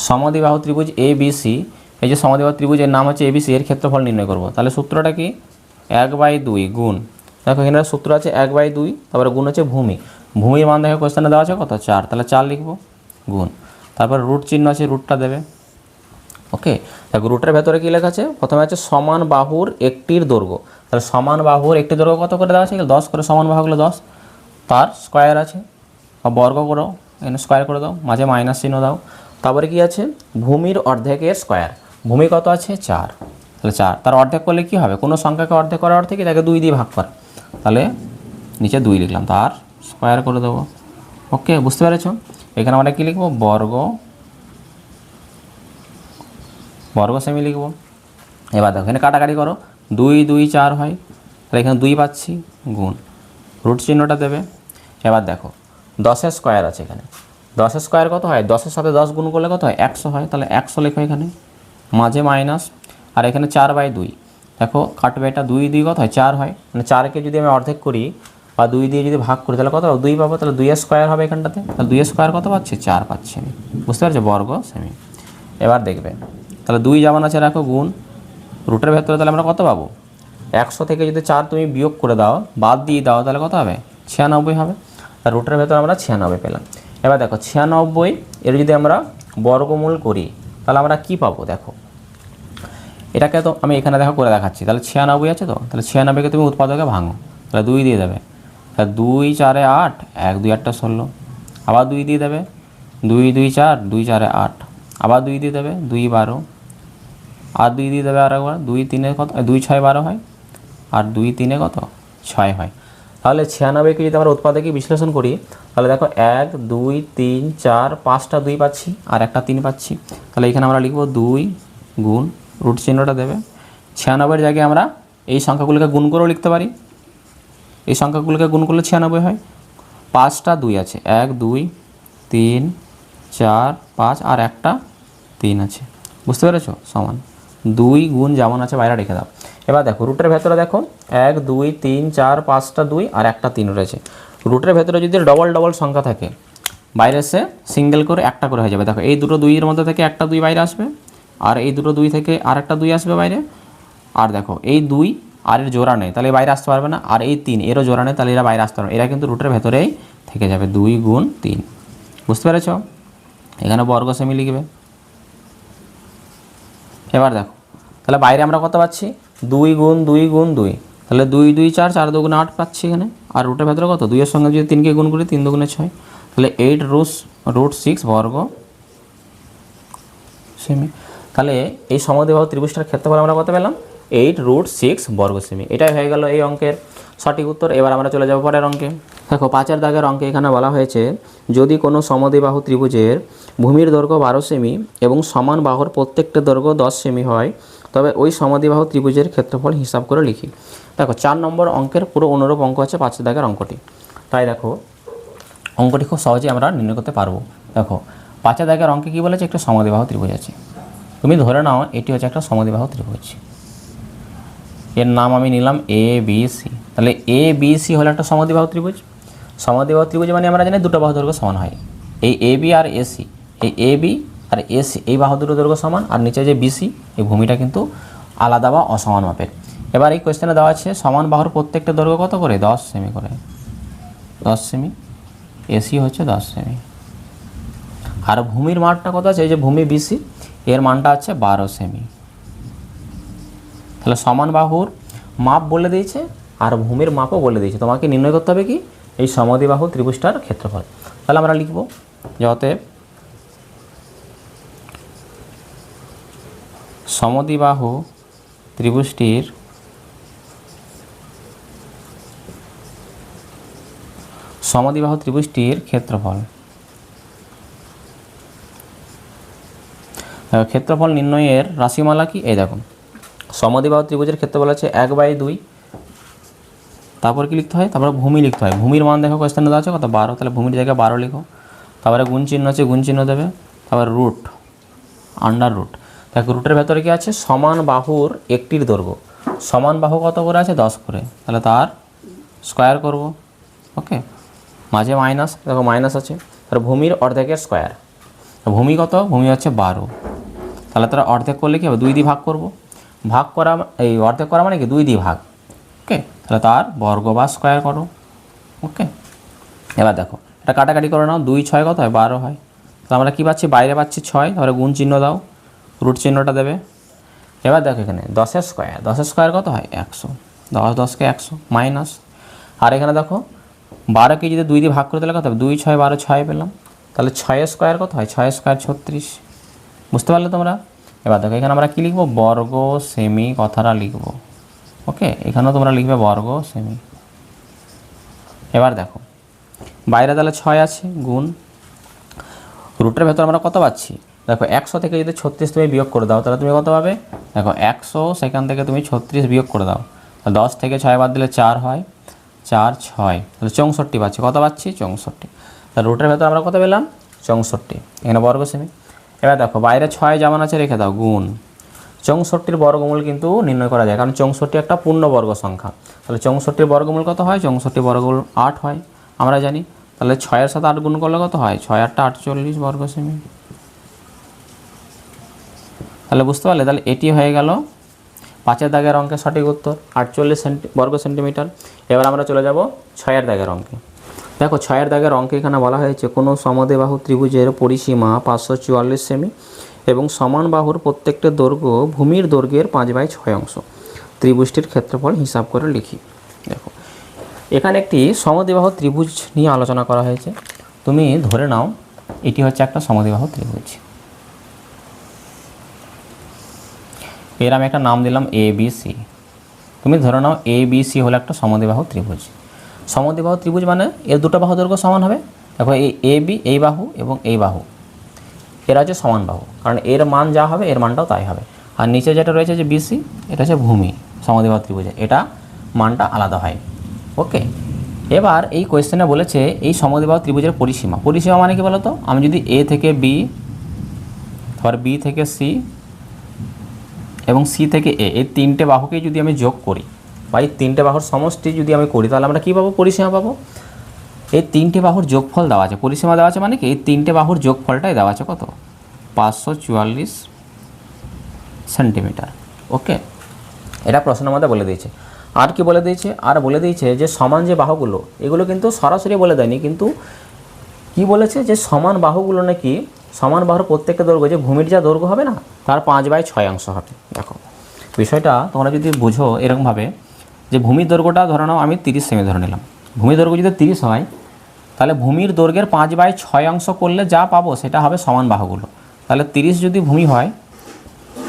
সমদ্বিবাহু ত্রিভুজ ABC, এই যে সমদ্বিবাহু ত্রিভুজের নাম হচ্ছে ABC, এর ক্ষেত্রফল নির্ণয় করব। তাহলে সূত্রটা কি? 1/2 গুণ, দেখো এখানে সূত্র আছে 1/2, তারপরে গুণ হচ্ছে ভূমির মান দেখো কোয়েশ্চেনে দেওয়া আছে কত? 4, তাহলে 4 লিখব গুণ, তারপর রুট চিহ্ন আছে, রুটটা দেবে। ওকে, দেখো রুটের ভেতরে কী লেখা আছে? প্রথমে আছে সমান বাহুর একটির দৈর্ঘ্য। তাহলে সমান বাহুর একটি দৈর্ঘ্য কত করে দেওয়া আছে? 10 করে। সমান বাহুগুলো 10, তার স্কোয়ার আছে বা বর্গ করো, এখানে স্কোয়ার করে দাও, মাঝে মাইনাস চিহ্ন দাও। তারপরে কি আছে? ভূমির অর্ধেকের স্কোয়ার। ভূমি কত আছে? 4, তাহলে 4 তার অর্ধেক করলে কি হবে? কোনো সংখ্যাকে অর্ধেক করার অর্থে কি তাকে 2 দিয়ে ভাগ করা, তাহলে নিচে 2 লিখলাম, তার স্কোয়ার করে দেবো। ওকে, বুঝতে পেরেছো? এখানে আমরা কি লিখবো? বর্গ সেমি লিখব। এবার দেখো এখানে কাটাকাটি করো, 2 2 4 হয়, তাহলে এখানে 2 পাচ্ছি গুণ, রুট চিহ্নটা দেবে। এবার দেখো 10-এর স্কোয়ার আছে এখানে, 10-এর স্কোয়ার কত হয়? 10-এর সাথে 10 গুণ করলে কত হয়? 100 হয়, তাহলে 100 লেখো এখানে, মাঝে মাইনাস, আর এখানে 4/2, দেখো কাটবে এটা, 2 2 কত হয়? 4 হয়, মানে 4কে যদি আমি অর্ধেক করি বা 2 দিয়ে যদি ভাগ করি তাহলে কত হবে? 2 পাবো, তাহলে 2-এর স্কোয়ার হবে এখানটাতে, তাহলে 2-এর স্কোয়ার কত পাচ্ছি? 4 পাচ্ছি আমি। বুঝতে পারছো? বর্গ সেমি। এবার দেখবে তাহলে 2 যেমন আছে রাখো গুণ, রুটের ভেতরে তাহলে আমরা কত পাবো? 100 থেকে যদি 4 তুমি বিয়োগ করে দাও, বাদ দিয়ে দাও, তাহলে কত হবে? 96 হবে। আর রুটের ভেতরে আমরা 96 পেলাম। এবার দেখো 96 এর যদি আমরা বর্গমূল করি তাহলে আমরা কি পাবো? দেখো এটাকে তো আমি এখানে দেখো করে দেখাচ্ছি। তাহলে 96 আছে তো, তাহলে 96কে তুমি উৎপাদকে ভাঙো, তাহলে 2 দিয়ে দেবে, তাহলে 2 4 8, 1 2 8 16, আবার 2 দিয়ে দেবে, 2 2 4, 2 4 8, আবার 2 দিয়ে দেবে, 2 12, আর 2 দিয়ে দেবে, আর একবার 2 3 কত? 2 6 12 হয়, আর 2 3 কত? 6 হয়। তাহলে 96কে যদি আমরা উৎপাদকে বিশ্লেষণ করি তাহলে দেখো 1 2 3 4 5টা 2 পাচ্ছি আর একটা 3 পাচ্ছি, তাহলে এখানে আমরা লিখব 2 গুণ, রুট চিহ্নটা দেবে। 96-এর জায়গায় আমরা এই সংখ্যাগুলোকে গুণ করেও লিখতে পারি, এই সংখ্যাগুলোকে গুণ করলে 96 হয়। 5টা 2 আছে, 1 2 3 4 5 আর একটা 3 আছে। বুঝতে পেরেছো? সমান 2 গুণ যেমন আছে বাইরে রেখে দাও। এবার দেখো রুটের ভেতরে দেখো 1 2 3 4 5টা 2 আর একটা 3 রয়েছে। রুটের ভেতরে যদি ডবল সংখ্যা থাকে বাইরে সে সিঙ্গেল করে একটা করে হয়ে যাবে। দেখো এই দুটো 2-এর মধ্যে থেকে একটা 2 বাইরে আসবে, আর এই দুটো 2 থেকে আর একটা 2 আসবে বাইরে, আর দেখো এই 2 আর এর জোড়া নেই তাহলে বাইরে আসতে পারবে না, আর এই 3 এরও জোড়া নেই তাহলে এরা বাইরে আসতে পারবে, এরা কিন্তু রুটের ভেতরেই থেকে যাবে। 2 গুণ 3। বুঝতে পেরেছো? এখানে বর্গ সেমি লিখবে। এবার দেখো তাহলে বাইরে আমরা কত পাচ্ছি 2 গুণ 2 গুণ 2, তাহলে 2 2 4, 4 2 8 পাচ্ছি এখানে। আর রুটের ভেতরে কত 2 এর সঙ্গে যদি 3কে গুণ করি 3 2 6, তাহলে 8√6 বর্গ সেমি। তাহলে এই সমদ্বিবাহু ত্রিভুজটার ক্ষেত্রফল আমরা কত পেলাম 8√6 বর্গ সেমি। এটাই হয়ে গেল এই অঙ্কের সঠিক উত্তর। এবার আমরা চলে যাব পরের অঙ্কে। দেখো 5 দাগের অঙ্কে এখানে বলা হয়েছে যদি কোনো সমদ্বিবাহু ত্রিভুজের ভূমির দৈর্ঘ্য 12 সেমি এবং সমান বাহুর প্রত্যেকটা দৈর্ঘ্য 10 সেমি হয়, তবে ওই সমদ্বিবাহু ত্রিভুজের ক্ষেত্রফল হিসাব করে লিখি। দেখো 4 নম্বর অঙ্কের পুরো অনুরূপ অঙ্ক আছে 5 দাগের অঙ্কটি। তাই দেখো অঙ্কটি খুব সহজেই আমরা নির্ণয় করতে পারবো। দেখো 5 দাগের অঙ্কে কী বলেছে, একটা সমদ্বিবাহু ত্রিভুজ আছে। তুমি ধরে নাও এটি হচ্ছে একটা সমদ্বিবাহু ত্রিভুজ, এর নাম আমি নিলাম ABC। তাহলে ABC হলো একটা সমদ্বিবাহু ত্রিভুজ। সমদ্বিবাহু ত্রিভুজ মানে আমরা জানি দুটো বাহু দৈর্ঘ্য সমান হয়। এই AB আর AC, এই AB আর AC এই বাহু দুটো দৈর্ঘ্য সমান, আর নিচে যে BC এই ভূমিটা কিন্তু আলাদা বা অসমান মাপের। এবার এই কোয়েশ্চেনে দেওয়া আছে সমান বাহুর প্রত্যেকটা দৈর্ঘ্য কত করে 10 সেমি করে, 10 সেমি, AC হচ্ছে 10 সেমি। আর ভূমির মানটা কত আছে, এই যে ভূমি BC এর মানটা আছে 12 সেমি। তাহলে সমান বাহুর মাপ বলে দিয়েছে আর ভূমির মাপও বলে দিয়েছে, তোমাকে নির্ণয় করতে হবে কি এই সমদ্বিবাহু ত্রিভুজটার ক্ষেত্রফল। তাহলে আমরা লিখব যে অতএব সমদ্বিবাহু ত্রিভুজটির ক্ষেত্রফল ক্ষেত্রফল নির্ণয়ের রাশিমালা কি, এই দেখুন সমদ্বিবাহু ত্রিভুজের ক্ষেত্রফল আছে 1/2, তারপর কি লিখতে হয়, তারপরে ভূমি লিখতে হয়। ভূমির মান দেখো কোয়েশ্চেনে দেওয়া আছে কত 12, তাহলে ভূমির জায়গায় 12 লিখো। তারপরে গুণ চিহ্ন আছে, গুণ চিহ্ন দেবে। তারপরে রুট, আন্ডার রুট। দেখো রুটের ভেতরে কি আছে, সমান বাহুর একটির দৈর্ঘ্য, সমান বাহু কত করে আছে 10 করে, তাহলে তার স্কোয়ার করব। ওকে, মাঝে মাইনাস, দেখো মাইনাস আছে। তাহলে ভূমির অর্ধেকের স্কোয়ার, ভূমি কত, ভূমি হচ্ছে 12, তাহলে তারা অর্ধেক করলে কি হবে 2 দিয়ে ভাগ করব। ভাগ করা এই অর্ধেক করা মানে কি 2 দিয়ে ভাগ। ওকে, তাহলে তার বর্গ বা স্কোয়ার করো। ওকে, এবার দেখো এটা কাটাকাটি করে নাও, 2 6 কত হয় 12 হয়। তাহলে আমরা কী পাচ্ছি, বাইরে পাচ্ছি 6, তাহলে গুণ চিহ্ন দাও, রুট চিহ্নটা দেবে। এবার দেখো এখানে 10 স্কোয়ার কত হয় 100, 10 10কে 100 মাইনাস। আর এখানে দেখো 12কে যদি 2 দিয়ে ভাগ করে দিলে কত হবে, 2 6 12 6 পেলাম। তাহলে 6 স্কোয়ার কত হয়, 6 স্কোয়ার 36। বুঝতে পারলে তোমরা? এবার দেখো এখানে আমরা কী লিখবো, বর্গ সেমি কথাটা লিখবো। ওকে, এখানেও তোমরা লিখবে বর্গ সেমি। এবার দেখো বাইরে তাহলে 6 আছে, গুণ রুটের ভেতর আমরা কত পাচ্ছি, দেখো 100 থেকে যদি 36 তুমি বিয়োগ করে দাও তাহলে তুমি কত পাবে, দেখো 100 সেখান থেকে তুমি 36 বিয়োগ করে দাও, 10 থেকে 6 বাদ দিলে 4 হয়, 4 6, তাহলে 64 পাচ্ছি। কত পাচ্ছি 64। তাহলে রুটের ভেতর আমরা কত পেলাম 64, এখানে বর্গ সেমি। এবার দেখো বাইরে 6 যেমন আছে রেখে দাও, গুণ 64 বর্গমূল কিন্তু নির্ণয় করা যায়, কারণ 64 একটা পূর্ণবর্গ সংখ্যা। তাহলে 64 বর্গমূল কত হয়, 64 বর্গমূল 8 হয় আমরা জানি। তাহলে 6 এর সাথে 8 গুণ করলে কত হয়, 6 8 48 বর্গ সেমি। তাহলে বুঝতে পারলে, তাহলে এটি হয়ে গেল 5 দাগের অঙ্কের সঠিক উত্তর, 48 বর্গ সেন্টিমিটার। এবার আমরা চলে যাব 6 দাগের অঙ্কে। দেখো 6 দাগের অঙ্কে এখানে বলা হয়েছে কোনো সমদ্বিবাহু ত্রিভুজের পরিসীমা 544 সেমি এবং সমান বাহুর প্রত্যেকটা দৈর্ঘ্য ভূমির দৈর্ঘ্যের 5/6 অংশ। ত্রিভুজটির ক্ষেত্রফল হিসাব করে লিখি। দেখো এখানে একটি সমদ্বিবাহু ত্রিভুজ নিয়ে আলোচনা করা হয়েছে। তুমি ধরে নাও এটি হচ্ছে একটা সমদ্বিবাহু ত্রিভুজ, এর আমি একটা নাম দিলাম ABC। তুমি ধরে নাও ABC হলো একটা সমদ্বিবাহু ত্রিভুজ। সমদ্বিবাহু ত্রিভুজ মানে এর দুটো বাহু দৈর্ঘ্য সমান হবে। দেখো এই AB এই বাহু এবং এই বাহু এরা হচ্ছে সমান বাহু, কারণ এর মান যা হবে এর মানটাও তাই হবে। আর নিচে যেটা রয়েছে যে BC এটা হচ্ছে ভূমি সমদ্বিবাহু ত্রিভুজে, এটা মানটা আলাদা হয়। ওকে, এবার এই কোয়েশ্চেনে বলেছে এই সমদ্বিবাহু ত্রিভুজের পরিসীমা। পরিসীমা মানে কি বলতো, আমি যদি A থেকে B, তারপর B থেকে C এবং C থেকে A এই তিনটে বাহুকে যদি আমি যোগ করি বা এই তিনটে বাহুর সমষ্টি যদি আমি করি, তাহলে আমরা কী পাবো, পরিসীমা পাবো। এই তিনটে বাহুর যোগফল দেওয়া আছে, পরিসীমা দেওয়া আছে মানে কি এই তিনটে বাহুর যোগফলটাই দেওয়া আছে কত, 544 সেন্টিমিটার। ওকে, এটা প্রশ্নের মধ্যে বলে দিয়েছে। আর কি বলে দিয়েছে, আর বলে দিয়েছে যে সমান যে বাহুগুলো এগুলো কিন্তু সরাসরি বলে দেয়নি, কিন্তু কি বলেছে যে সমান বাহুগুলো নাকি সমান বাহুর প্রত্যেকটা দৈর্ঘ্য যে ভূমির যা দৈর্ঘ্য হবে না তার 5/6 অংশ হবে। দেখো বিষয়টা তোমরা যদি বুঝো এরকমভাবে যে ভূমির দৈর্ঘ্যটা ধরে নাও আমি 30 সেমি ধরে নিলাম। ভূমির দৈর্ঘ্য যদি 30 হয় তাহলে ভূমির দৈর্ঘ্যের 5/6 অংশ করলে যা পাবো সেটা হবে সমান বাহুগুলো। তাহলে 30 যদি ভূমি হয়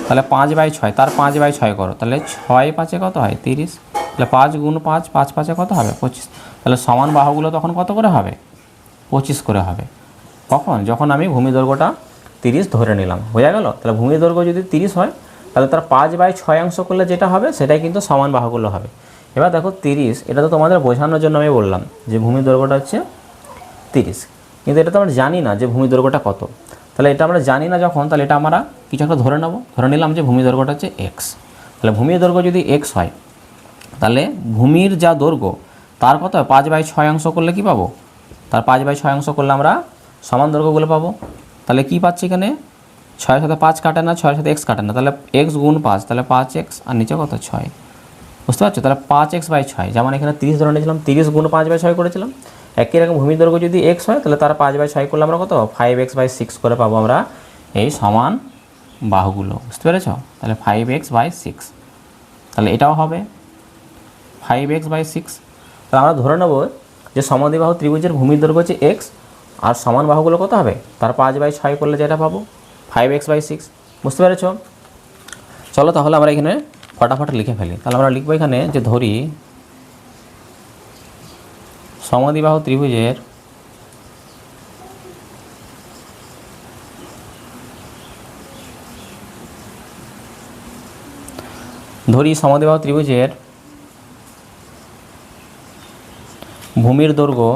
তাহলে 5/6, তার 5/6 করো, তাহলে 6×5 কত হয় 30, তাহলে 5 × 5, 5×5 কত হবে 25। তাহলে সমান বাহুগুলো তখন কত করে হবে 25 করে হবে। কখন? যখন আমি ভূমি দৈর্ঘ্যটা 30 ধরে নিলাম। বোঝা গেল? তাহলে ভূমি দৈর্ঘ্য যদি 30 হয় তাহলে তার 5/6 অংশ করলে যেটা হবে সেটাই কিন্তু সমান বাহুগুলো হবে। এবার দেখো 30, এটা তো তোমাদের বোঝানোর জন্য আমি বললাম যে ভূমি দৈর্ঘ্যটা হচ্ছে 30, কিন্তু এটা তো আমরা জানি না যে ভূমি দৈর্ঘ্যটা কত। তাহলে এটা আমরা জানি না যখন, তাহলে এটা আমরা কিছু একটা ধরে নেব। ধরে নিলাম যে ভূমি দৈর্ঘ্যটা হচ্ছে এক্স। তাহলে ভূমির দৈর্ঘ্য যদি এক্স হয় তাহলে ভূমির যা দৈর্ঘ্য তার কত 5/6 অংশ করলে কি পাবো, তার 5/6 অংশ করলে আমরা সমান দৈর্ঘ্যগুলো পাবো। তাহলে কি পাচ্ছি এখানে 6 সাথে 5 কাটে না, 6 সাথে x কাটে না, তাহলে x × 5, তাহলে 5x আর নিচে কত 6। বুঝতে পারছো? তাহলে 5x/6, যেমন এখানে 30 ধরে নিয়েছিলাম, 30 × 5/6 করেছিলাম। একই রকম ভূমির দৈর্ঘ্য যদি x হয় তাহলে তার 5/6 করলে আমরা কত 5x/6 করে পাবো আমরা এই সমান বাহুগুলো। বুঝতে পেরেছ? তাহলে 5x/6, তাহলে এটাও হবে 5x/6। তাহলে আমরা ধরে নেব যে সমদ্বিবাহু ত্রিভুজের ভূমির দৈর্ঘ্য হচ্ছে x আর সমান বাহুগুলো কত হবে তার 5/6 করলে যেটা পাবো 5x/6। বুঝতে পেরেছ? চলো তাহলে আমরা এখানে ফটাফট লিখে ফেলি। তাহলে আমরা লিখবো এখানে যে ধরি সমদ্বিবাহু ত্রিভুজের ভূমির দৈর্ঘ্য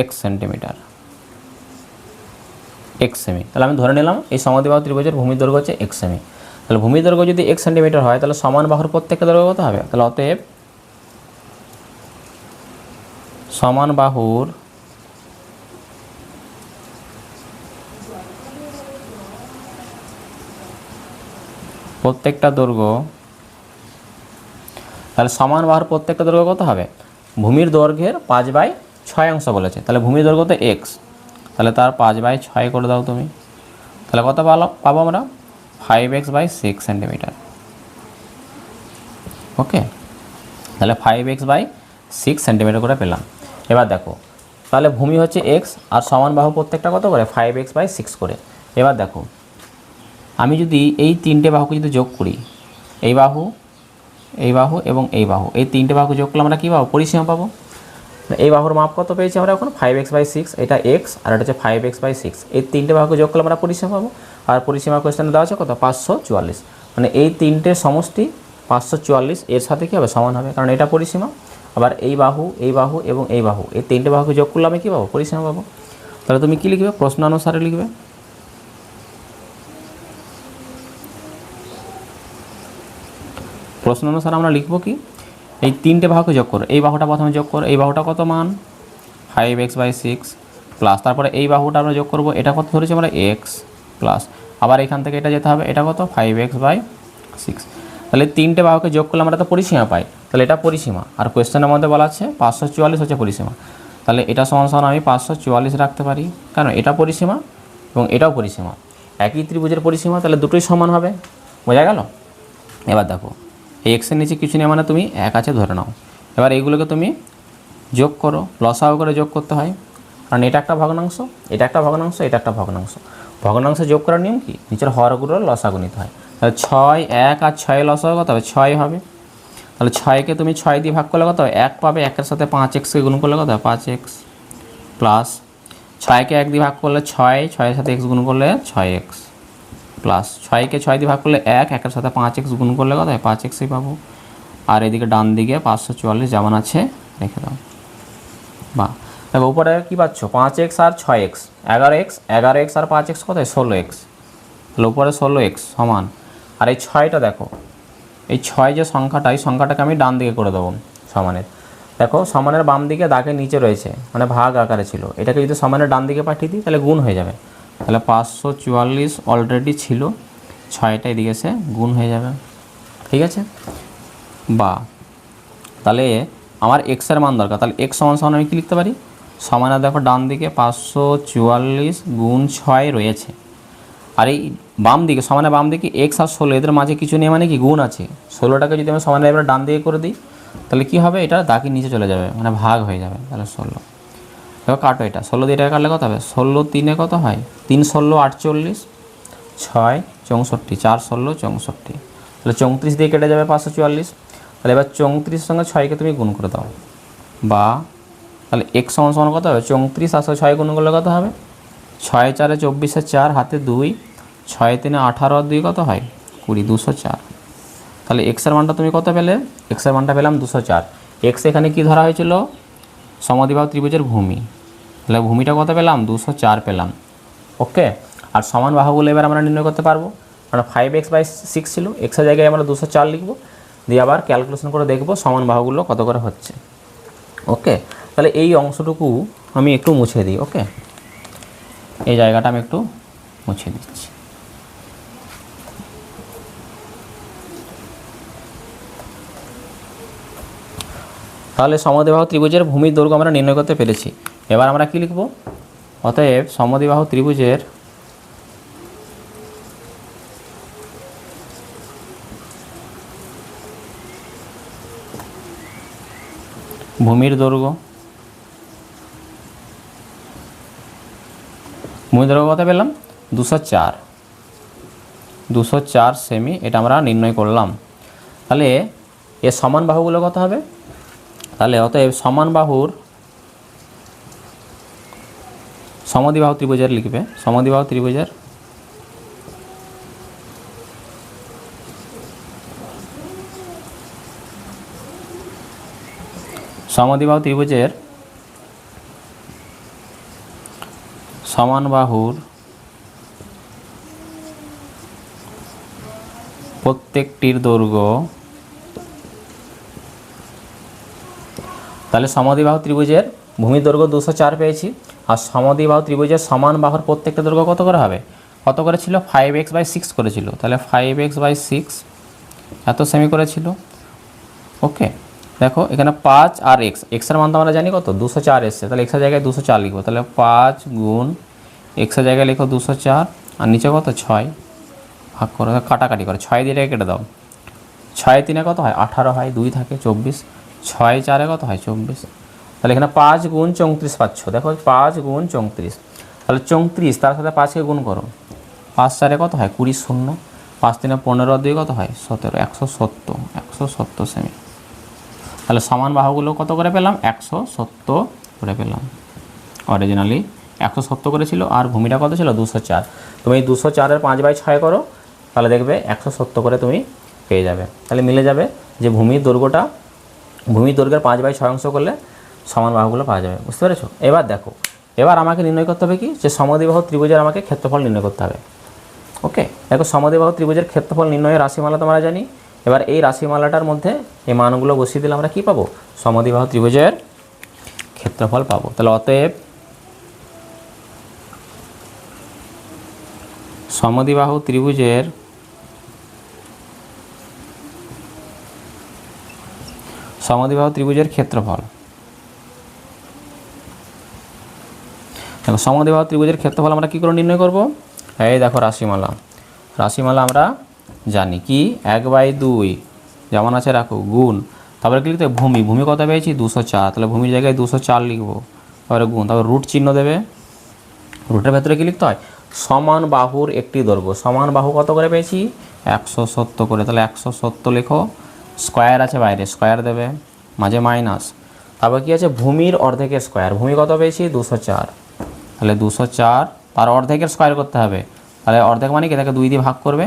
x সেন্টিমিটার, x সেমি। তাহলে আমি ধরে নিলাম এই সমদ্বিবাহু ত্রিভুজের ভূমির দৈর্ঘ্য হচ্ছে x সেমি। তাহলে ভূমির দৈর্ঘ্য যদি x সেন্টিমিটার হয় তাহলে সমান বাহুর প্রত্যেকটা দৈর্ঘ্য কত হবে, তাহলে অতএব সমান বাহুর প্রত্যেকটা দৈর্ঘ্য, তাহলে সমান বাহুর প্রত্যেকটা দৈর্ঘ্য কত হবে, ভূমির দৈর্ঘ্যের 5/6 অংশ বলেছে। তাহলে ভূমির দৈর্ঘ্য তো x, তাহলে তার 5/6 করে দাও তুমি, তাহলে কত পাবো আমরা 5x/6 সেন্টিমিটার। ওকে, তাহলে 5x/6 সেন্টিমিটার করে পেলাম। এবার দেখো তাহলে ভূমি হচ্ছে x আর সমান বাহু প্রত্যেকটা কত করে 5x/6 করে। এবার দেখো আমি যদি এই তিনটে বাহুকে যদি যোগ করি, এই বাহু, এই বাহু এবং এই বাহু, এই তিনটে বাহুকে যোগ করলে আমরা কী পাবো, পরিসীমা পাবো। এই বাহুর মাপ কত পেয়েছি আমরা এখন 5x/6, এটা x আর এটা হচ্ছে 5x/6, এই তিনটে বাহুকে যোগ করলে আমরা পরিসীমা পাবো। আর পরিসীমা কোয়েশ্চেনে দেওয়া আছে কত 544, মানে এই তিনটে সমষ্টি 544 এর সাথে কী হবে সমান হবে, কারণ এটা পরিসীমা। আবার এই বাহু, এই বাহু এবং এই বাহু, এই তিনটে বাহুকে যোগ করলে আমি কী পাবো, পরিসীমা পাবো। তাহলে তুমি কী লিখবে, প্রশ্ন অনুসারে লিখবে। প্রশ্ন অনুসারে আমরা লিখবো কি, এই তিনটে বাহুকে যোগ করো, এই বাহুটা প্রথমে যোগ করো, এই বাহুটা কত মান 5x/6 প্লাস, তারপরে এই বাহুটা আমরা যোগ করবো, এটা কত ধরেছি আমরা x প্লাস, আবার এখান থেকে এটা যেতে হবে, এটা কত 5x/6। তাহলে তিনটে বাহুকে যোগ করলে আমরা তো পরিসীমা পাই, তাহলে এটা পরিসীমা। আর কোয়েশ্চেনের মধ্যে বলা আছে 544 হচ্ছে পরিসীমা, তাহলে এটা সমান সমান আমি 544 রাখতে পারি, কারণ এটা পরিসীমা এবং এটাও পরিসীমা, একই ত্রিভুজের পরিসীমা, তাহলে দুটোই সমান হবে। বোঝা গেল? এবার দেখো এই এক্সের নিচে কিছু নেই, মানে তুমি এক আছে ধরে নাও। এবার এইগুলোকে তুমি যোগ করো, লসাগু করে যোগ করতে হয়, কারণ এটা একটা ভগ্নাংশ, এটা একটা ভগ্নাংশ, এটা একটা ভগ্নাংশ। ভগ্নাংশে যোগ করার নিয়ম কি, নিচের হরগুলোর লসাগু নিতে হয়। তাহলে 6, 1 আর 6 লসাগু কত হবে 6 হবে। তাহলে 6কে তুমি 6 দিয়ে ভাগ করলে কত হবে 1 পাবে, 1-এর সাথে 5xকে গুণ করলে কত হবে 5x প্লাস 6কে 1 দিয়ে ভাগ করলে 6, 6-এর সাথে x গুণ করলে 6x প্লাস 6কে 6 দিয়ে ভাগ করলে 1, 1-এর সাথে 5x গুণ করলে কত হয় 5xই পাবো। আর এদিকে ডান দিকে 544 যেমন আছে রেখে দাও। বাহ, দেখো উপরে কী পাচ্ছ 5x আর 6x 11x, 11x আর 5x কত হয় 16x, তাহলে উপরে 16x সমান। আর এই 6টা দেখো, এই 6 যে সংখ্যাটা, এই সংখ্যাটাকে আমি ডান দিকে করে দেবো সমানের। দেখো সমানের বাম দিকে দাগের নিচে রয়েছে, মানে ভাগ আকারে ছিল, এটাকে যদি সমানের ডান দিকে পাঠিয়ে দিই তাহলে গুণ হয়ে যাবে। তাহলে 544 অলরেডি ছিল, 6টা এদিকে এসে গুণ হয়ে যাবে। ঠিক আছে, বা তাহলে আমার এক্সের মান দরকার, তাহলে এক্স সমান সমান আমি কী লিখতে পারি, সমানে দেখো ডান দিকে 544 গুণ 6 রয়েছে, আর এই বাম দিকে সমানে বাম দিকে এক্স আর 16 এদের মাঝে কিছু নেই, মানে কি গুণ আছে। 16টাকে যদি আমি সমানে এবার ডান দিকে করে দিই তাহলে কি হবে, এটা দাগের নিচে চলে যাবে, মানে ভাগ হয়ে যাবে। তাহলে 16, দেখো কাটো, এটা 16 দিয়ে এটা কাটলে কত হবে, 16 3-এ কত হয়, 3 16 48, 6 64, 4 16 64, তাহলে 34 দিয়ে কেটে যাবে 544। তাহলে এবার 34 সঙ্গে 6কে তুমি গুণ করে দাও, বা তাহলে x সমান সমান কত হবে, 34 আর 6 গুণ করলে কত হবে, 6 4 24 4 হাতে 2, 6 3 18 আর 2 কত হয় 20, 204। তাহলে x এর মানটা তুমি কত পেলে, x এর মানটা পেলাম 204। x এখানে কি ধরা হয়েছিল, সমদ্বিবাহু ত্রিভুজের ভূমি, তাহলে ভূমিটা কত পেলাম, 204 পেলাম। ওকে, আর সমান বাহুগুলো এবার আমরা নির্ণয় করতে পারবো, কারণ 5x/6 ছিল, x এর জায়গায় আমরা 204 লিখব, দিয়ে আবার ক্যালকুলেশন করে দেখব সমান বাহুগুলো কত করে হচ্ছে। ওকে, তাহলে এই অংশটুকু আমি একটু মুছে দিই। ওকে, এই জায়গাটা আমি একটু মুছে দিচ্ছি। তাহলে সমদ্বিবাহু ত্রিভুজের ভূমির দৈর্ঘ্য আমরা নির্ণয় করতে পেরেছি। এবার আমরা কি লিখব, অতএব সমদ্বিবাহু ত্রিভুজের ভূমির দৈর্ঘ্য, ভূমির দৈর্ঘ্য কত পেলাম, 204 সেমি, এটা আমরা নির্ণয় করলাম। তাহলে এর সমান বাহুগুলো কত হবে, তাহলে অতএব সমান বাহুর সমদ্বিবাহু ত্রিভুজের লিখবে, সমদ্বিবাহু ত্রিভুজের সমদ্বিবাহু ত্রিভুজের সমান বাহুর প্রত্যেকটির দৈর্ঘ্য, তাহলে সমদ্বিবাহু ত্রিভুজের ভূমির দৈর্ঘ্য 204 পেয়েছি, আর সমদ্বিবাহু ত্রিভুজের সমান বাহুর প্রত্যেকটা দৈর্ঘ্য কত করে হবে, কত করে ছিল, 5x/6 করেছিল, তাহলে 5x/6 এত সেমি করেছিল। ওকে, দেখো এখানে 5 আর x, এর মান তো আমরা জানি কত, 204 এসছে, তাহলে x এর জায়গায় 204 লিখবো, তাহলে 5 গুণ x এর জায়গায় লিখো 204, আর নিচে কত 6, ভাগ করো, কাটাকাটি করে 6 দিয়ে এটাকে কেটে দাও, 6 3-এ কত হয় 18 হয়, 2 থাকে 24, 6 4-এ কত হয় 24, তাহলে এখানে 5 গুণ 34 পাচ্ছ, দেখো 5 গুণ 34, তাহলে 34 তার সাথে 5কে গুণ করো, 5 4-এ কত হয় 20, 0, 5 3-এ 15 আর 2 কত হয় 17, 170 সেমি। তাহলে সমান বাহুগুলো কত করে পেলাম, 170 করে পেলাম। অরিজিনালি 170 করে ছিল, আর ভূমিটা কত ছিল 204। তুমি এই 204-এর 5/6 করো, তাহলে দেখবে 170 করে তুমি পেয়ে যাবে। তাহলে মিলে যাবে যে ভূমির দৈর্ঘ্যের 5/6 অংশ করলে সমান বাহুগুলো পাওয়া যাবে। বুঝতে পেরেছো? এবার দেখো, এবার আমাকে নির্ণয় করতে হবে কি, যে সমদ্বিবাহু ত্রিভুজের আমাকে ক্ষেত্রফল নির্ণয় করতে হবে। ওকে, দেখো সমদ্বিবাহু ত্রিভুজের ক্ষেত্রফল নির্ণয়ের রাশিমালা তোমরা জানি। এবার এই রাশিমালাটার মধ্যে এই মানগুলো বসিয়ে দিলে আমরা কি পাবো, সমদ্বিবাহু ত্রিভুজের ক্ষেত্রফল পাবো। তাহলে অতএব সমদ্বিবাহু ত্রিভুজের ক্ষেত্রফল, দেখো সমদ্বিবাহু ত্রিভুজের ক্ষেত্রফল আমরা কী করে নির্ণয় করব, এই দেখো রাশিমালা আমরা জানি কি, 1/2 যেমন আছে রাখো, গুণ, তারপরে কি লিখতে, ভূমি কত পেয়েছি 204, তাহলে ভূমির জায়গায় 204 লিখবো, তারপরে গুণ, তারপরে রুট চিহ্ন দেবে, রুটের ভেতরে কি লিখতে হয়, সমান বাহুর একটি দৈর্ঘ্য, সমান বাহু কত করে পেয়েছি 170 করে, তাহলে 170 লেখো, স্কোয়ার আছে বাইরে, স্কোয়ার দেবে, মাঝে মাইনাস, তারপর কি আছে ভূমির অর্ধেকের স্কোয়ার, ভূমি কত পেয়েছি 204, তাহলে 204 তার অর্ধেকের স্কোয়ার করতে হবে, তাহলে অর্ধেক মানে কি, এটাকে 2 দিয়ে ভাগ করবে,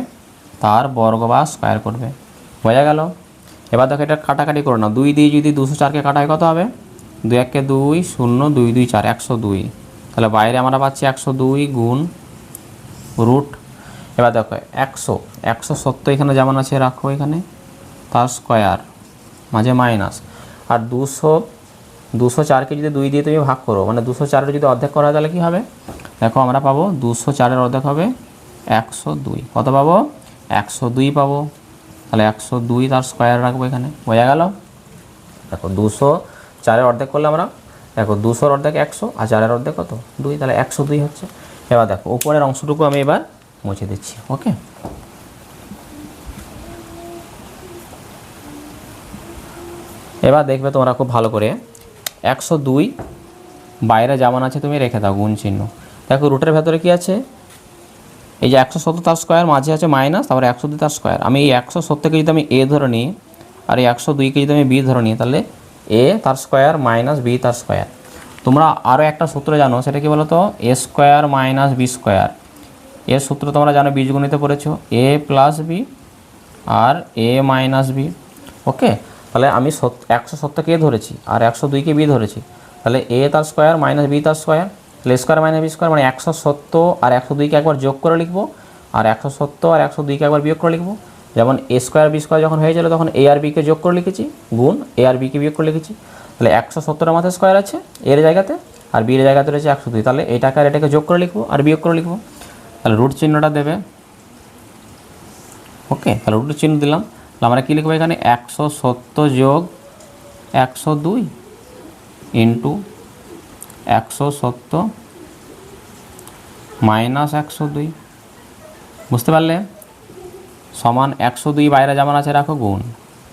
তার বর্গ বা স্কোয়ার করবে, বোঝা গেল। এবার দেখো এটা কাটাকাটি করো না, 2 দিয়ে যদি 204-কে কাটা হয় কত হবে, 2 1 2 0 2 2 4 102, তাহলে বাইরে আমরা পাচ্ছি 102 গুণ রুট, এবার দেখো 170 এখানে যেমন আছে রাখো এখানে, তার স্কোয়ার, মাঝে মাইনাস, আর 204-কে যদি 2 দিয়ে তুমি ভাগ করো, মানে 204-এর যদি অর্ধেক করা হয় তাহলে কী হবে, দেখো আমরা পাবো 204-এর অর্ধেক হবে 102, কত পাবো 102 পাবো, তাহলে 102 তার স্কোয়ার রাখবো এখানে, বোঝা গেল। দেখো 204-এর অর্ধেক করলে আমরা, দেখো 200-র অর্ধেক 100, আর 4-এর অর্ধেক কত 2, তাহলে 102 হচ্ছে। এবার দেখো উপরের অংশটুকু আমি এবার মুছে দিচ্ছি। ওকে, এবার দেখবে তোমরা খুব ভালো করে 102 বাইরে যেমন আছে তুমি রেখে দাও গুণ চিহ্ন। দেখো রুটের ভেতরে কি আছে, এই যে 170 তার স্কোয়ার, মাঝে আছে মাইনাস, তারপরে 102 তার স্কোয়ার। আমি এই 170কে যদি আমি এ ধরে নিই আর এই 102কে যদি আমি বি ধরে নিই, তাহলে এ তার স্কোয়ার মাইনাস বি তার স্কোয়ার। তোমরা আরও একটা সূত্র জানো, সেটা কি বলো তো, এ স্কোয়ার মাইনাস বি স্কোয়ার। এর সূত্র তোমরা জানো, বীজগণিতে পড়েছো, এ প্লাস বি আর এ মাইনাস বি। ওকে, তাহলে আমি 170কে এ ধরেছি আর 102কে বি ধরেছি, তাহলে এ তার স্কোয়ার মাইনাস বি তার স্কোয়ার, তাহলে স্কোয়ার মাইনাস বি স্কোয়ার মানে 170 আর 102কে একবার যোগ করে লিখবো, আর 170 আর 102কে একবার বিয়োগ করে লিখবো। যেমন এ স্কোয়ার বি স্কোয়ার যখন হয়েছিল তখন এ আর বিকে যোগ করে লিখেছি, গুণ এ আর বিকে বিয়োগ করে লিখেছি। তাহলে 170-এর মাথায় স্কোয়ার আছে এর জায়গাতে, আর বির জায়গাতে রয়েছে 102, তাহলে এটাকে আর এটাকে যোগ করে লিখবো আর বিয়োগ করে লিখবো। তাহলে রুট চিহ্নটা দেবে। ওকে, তাহলে রুট চিহ্ন দিলাম। তাহলে আমরা কী লিখবো এখানে, 170 যোগ 102 ইন্টু 170 মাইনাস 102, বুঝতে পারলে, সমান 102 বাইরে যেমন আছে রাখো, গুণ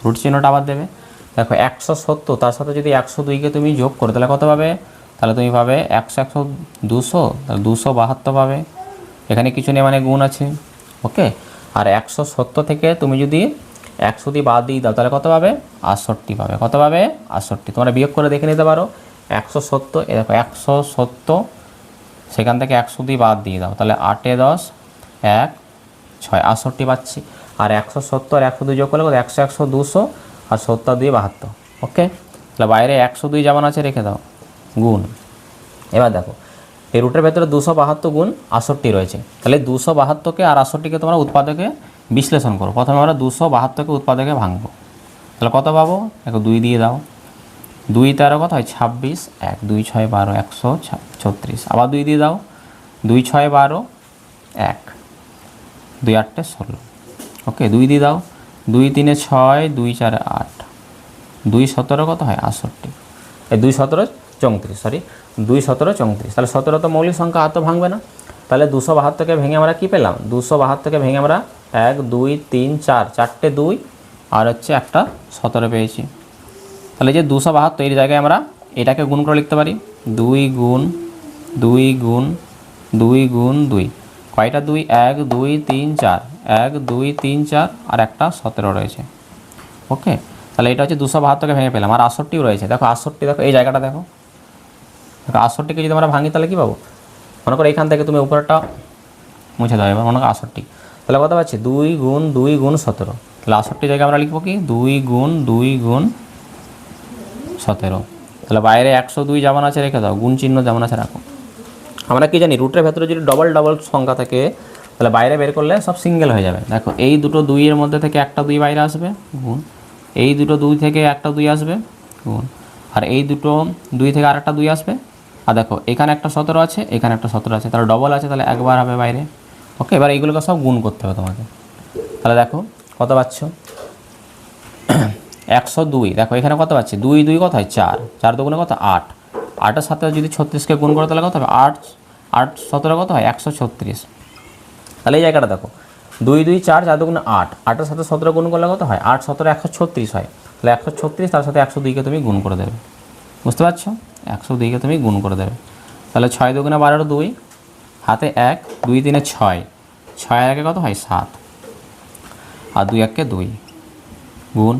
রুট চিহ্নটা আবার দেবে। দেখো 170 তার সাথে যদি 102কে তুমি যোগ করো তাহলে কত পাবে, তাহলে তুমি পাবে 100 200, তাহলে 272 পাবে। এখানে কিছু নেই মানে গুণ আছে। ওকে, আর 170 থেকে তুমি যদি 102 বাদ দিয়ে দাও তাহলে কত পাবে, 68 পাবে। কত পাবে, 68। তোমরা বিয়োগ করে দেখে নিতে পারো, 170 এ দেখো 170, সেখান থেকে 102 বাদ দিয়ে দাও, তাহলে 8 এ 10 1 6, 68 পাচ্ছি। আর 170 আর 102 যোগ করলে 100 100 200 আর 70 2 72। ওকে, তাহলে বাইরে 102 যেমন আছে রেখে দাও, গুণ। এবার দেখো এই রুটের ভেতরে 272 গুণ 68 রয়েছে, তাহলে 272কে আর 68কে তোমরা উৎপাদকে বিশ্লেষণ করো। প্রথমে আমরা 272কে উৎপাদকে ভাঙবো, তাহলে কত পাবো, দেখো 2 দিয়ে দাও, 2 13 কত হয় 26, 1 2 6 12 136, আবার 2 দিয়ে দাও, 2 6 12 1 2 8 16। ওকে, 2 দিয়ে দাও, 2 3 6 2 4 8 2 17 কত হয় 68, এই 2 17 34, সরি 2 17 34, তাহলে 17 তো মৌলিক সংখ্যা, আর তো ভাঙবে না। তাহলে 272কে ভেঙে আমরা কী পেলাম, 272কে ভেঙে আমরা 1 2 3 4 4টে 2 আর হচ্ছে একটা 17 পেয়েছি। তাহলে যে 272 এর জায়গায় আমরা এটাকে গুণ করে লিখতে পারি, 2 গুণ 2 গুণ 2 গুণ 2, কয়টা 2, 1 2 3 4, 1 2 3 4 আর একটা 17 রয়েছে। ওকে, তাহলে এটা হচ্ছে 272কে ভেঙে পেলাম। আর 68 রয়েছে, দেখো 68, দেখো এই জায়গাটা দেখো, 68কে যদি আমরা ভাঙি তাহলে কী পাবো, মনে করো এখান থেকে তুমি উপরটা মুছে দাও, এবার মনে করো 68, তাহলে কত পাচ্ছি 2 গুণ 2 গুণ 17, তাহলে 68 জায়গায় আমরা লিখবো কি 2 গুণ 2 গুণ 17। তাহলে বাইরে 102 যেমন আছে রেখে দাও, গুণ চিহ্ন যেমন আছে রাখো। আমরা কি জানি, রুটের ভেতরে যদি ডবল ডবল সংখ্যা থাকে তাহলে বাইরে বের করলে সব সিঙ্গেল হয়ে যাবে। দেখো এই দুটো 2 এর মধ্যে থেকে একটা 2 বাইরে আসবে, গুণ, এই দুটো 2 থেকে একটা 2 আসবে, গুণ, আর এই দুটো 2 থেকে আরেকটা 2 আসবে। আর দেখো এখানে একটা 17 আছে, এখানে একটা 17 আছে, তাহলে ডবল আছে, তাহলে একবার হবে বাইরে। ওকে, এবার এইগুলোকে সব গুণ করতে হবে তোমাকে। তাহলে দেখো কত পাচ্ছ, 102, দেখো এখানে কত পাচ্ছি, 2 2 কত হয় 4, 4 দুগুণে কত 8, 8-এর সাথে যদি 36কে গুণ করো তাহলে কত হবে 8 8 17 কত হয় 136। তাহলে এই জায়গাটা দেখো 2 2 4 4 দুগুণে 8, 8-এর সাথে 17 গুণ করলে কত হয় 8 17 136 হয়। তাহলে 136 তার সাথে 102কে তুমি গুণ করে দেবে, বুঝতে পারছো, 102কে তুমি গুণ করে দেবে। তাহলে 6 দুগুণে 12 2, হাতে 1 2 3 6, 6 1 কত হয় 7, আর 2 1 2, গুণ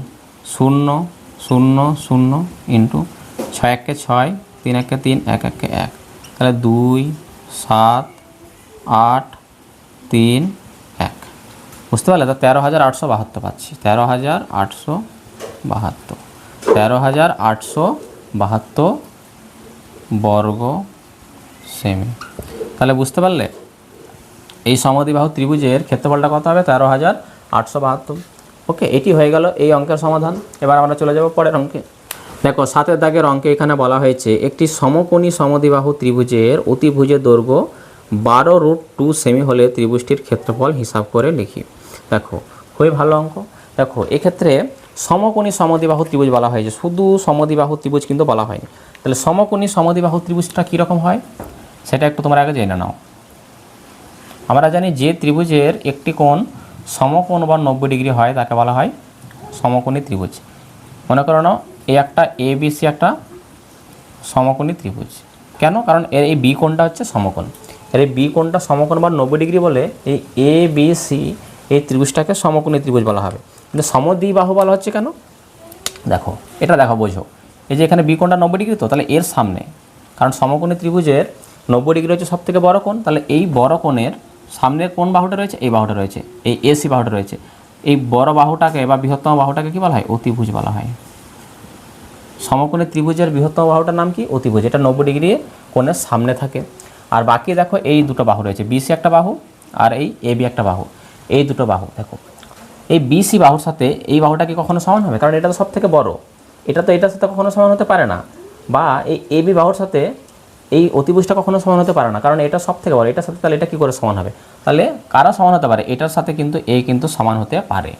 0 0 0 ইন্টু 6 1 6 3 1 3 1 1 1, তাহলে 2 7 8 3 1, বুঝতে পারলে, তো 13,872 পাচ্ছি, 13,872, 13,872 বর্গ সেমি। তাহলে বুঝতে পারলে এই সমদ্বিবাহু ত্রিভুজের ক্ষেত্রফলটা কত হবে, 13,872। ওকে, এটি হয়ে গেল এই অঙ্কের সমাধান। এবার আমরা চলে যাব পরের অঙ্কে। দেখো 7 দাগের অঙ্কে এখানে বলা হয়েছে একটি সমকোণী সমদ্বিবাহু ত্রিভুজের অতিভুজের দৈর্ঘ্য 12√2 সেমি হলে ত্রিভুজটির ক্ষেত্রফল হিসাব করে লিখি। দেখো খুবই ভালো অঙ্ক। দেখো এক্ষেত্রে সমকোণী সমদ্বিবাহু ত্রিভুজ বলা হয়েছে, শুধু সমদ্বিবাহু ত্রিভুজ কিন্তু বলা হয়নি। তাহলে সমকোণী সমদ্বিবাহু ত্রিভুজটা কীরকম হয় সেটা একটু তোমরা আগে জেনে নাও। আমরা জানি যে ত্রিভুজের একটি কোণ সমকোণ বা 90 ডিগ্রি হয় তাকে বলা হয় সমকোণী ত্রিভুজ। মনে করো না এই একটা এ বি সি একটা সমকোণী ত্রিভুজ। কেন? কারণ এর এই বি কোণটা হচ্ছে সমকোণ, এর এই বি কোণটা সমকোণ বা 90 ডিগ্রি বলে এই এ বি সি এই ত্রিভুজটাকে সমকোণী ত্রিভুজ বলা হবে। কিন্তু সমদ্বিবাহু বলা হচ্ছে কেন? দেখো এটা দেখো বোঝো, এই যে এখানে বি কোণটা 90 ডিগ্রি, তো তাহলে এর সামনে, কারণ সমকোণী ত্রিভুজের 90 ডিগ্রি হচ্ছে সব থেকে বড় কোণ, তাহলে এই বড় কোণের সামনের কোন বাহুটা রয়েছে? এই বাহুটা রয়েছে, এই এসি বাহুটা রয়েছে। এই বড় বাহুটাকে বা বৃহত্তম বাহুটাকে কি বলা হয়? অতিভুজ বলা হয়। সমকোণী ত্রিভুজের বৃহত্তম বাহুটার নাম কি? অতিভুজ। এটা 90 ডিগ্রি কোণের সামনে থাকে। আর বাকি দেখো এই দুটো বাহু রয়েছে, বিসি একটা বাহু আর এই এবি একটা বাহু। এই দুটো বাহু দেখো, এই বিসি বাহুর সাথে এই বাহুটা কি কখনো সমান হবে? কারণ এটা তো সব থেকে বড়, এটা তো এটার সাথে কখনো সমান হতে পারে না। বা এই এবি বাহুর সাথে এই অতিভুজটা কখনো সমান হতে পারে না, কারণ এটা সব থেকে বড়, এটার সাথে তাহলে এটা কী করে সমান হবে? তাহলে কারা সমান হতে পারে? এটার সাথে কিন্তু এই কিন্তু সমান হতে পারে।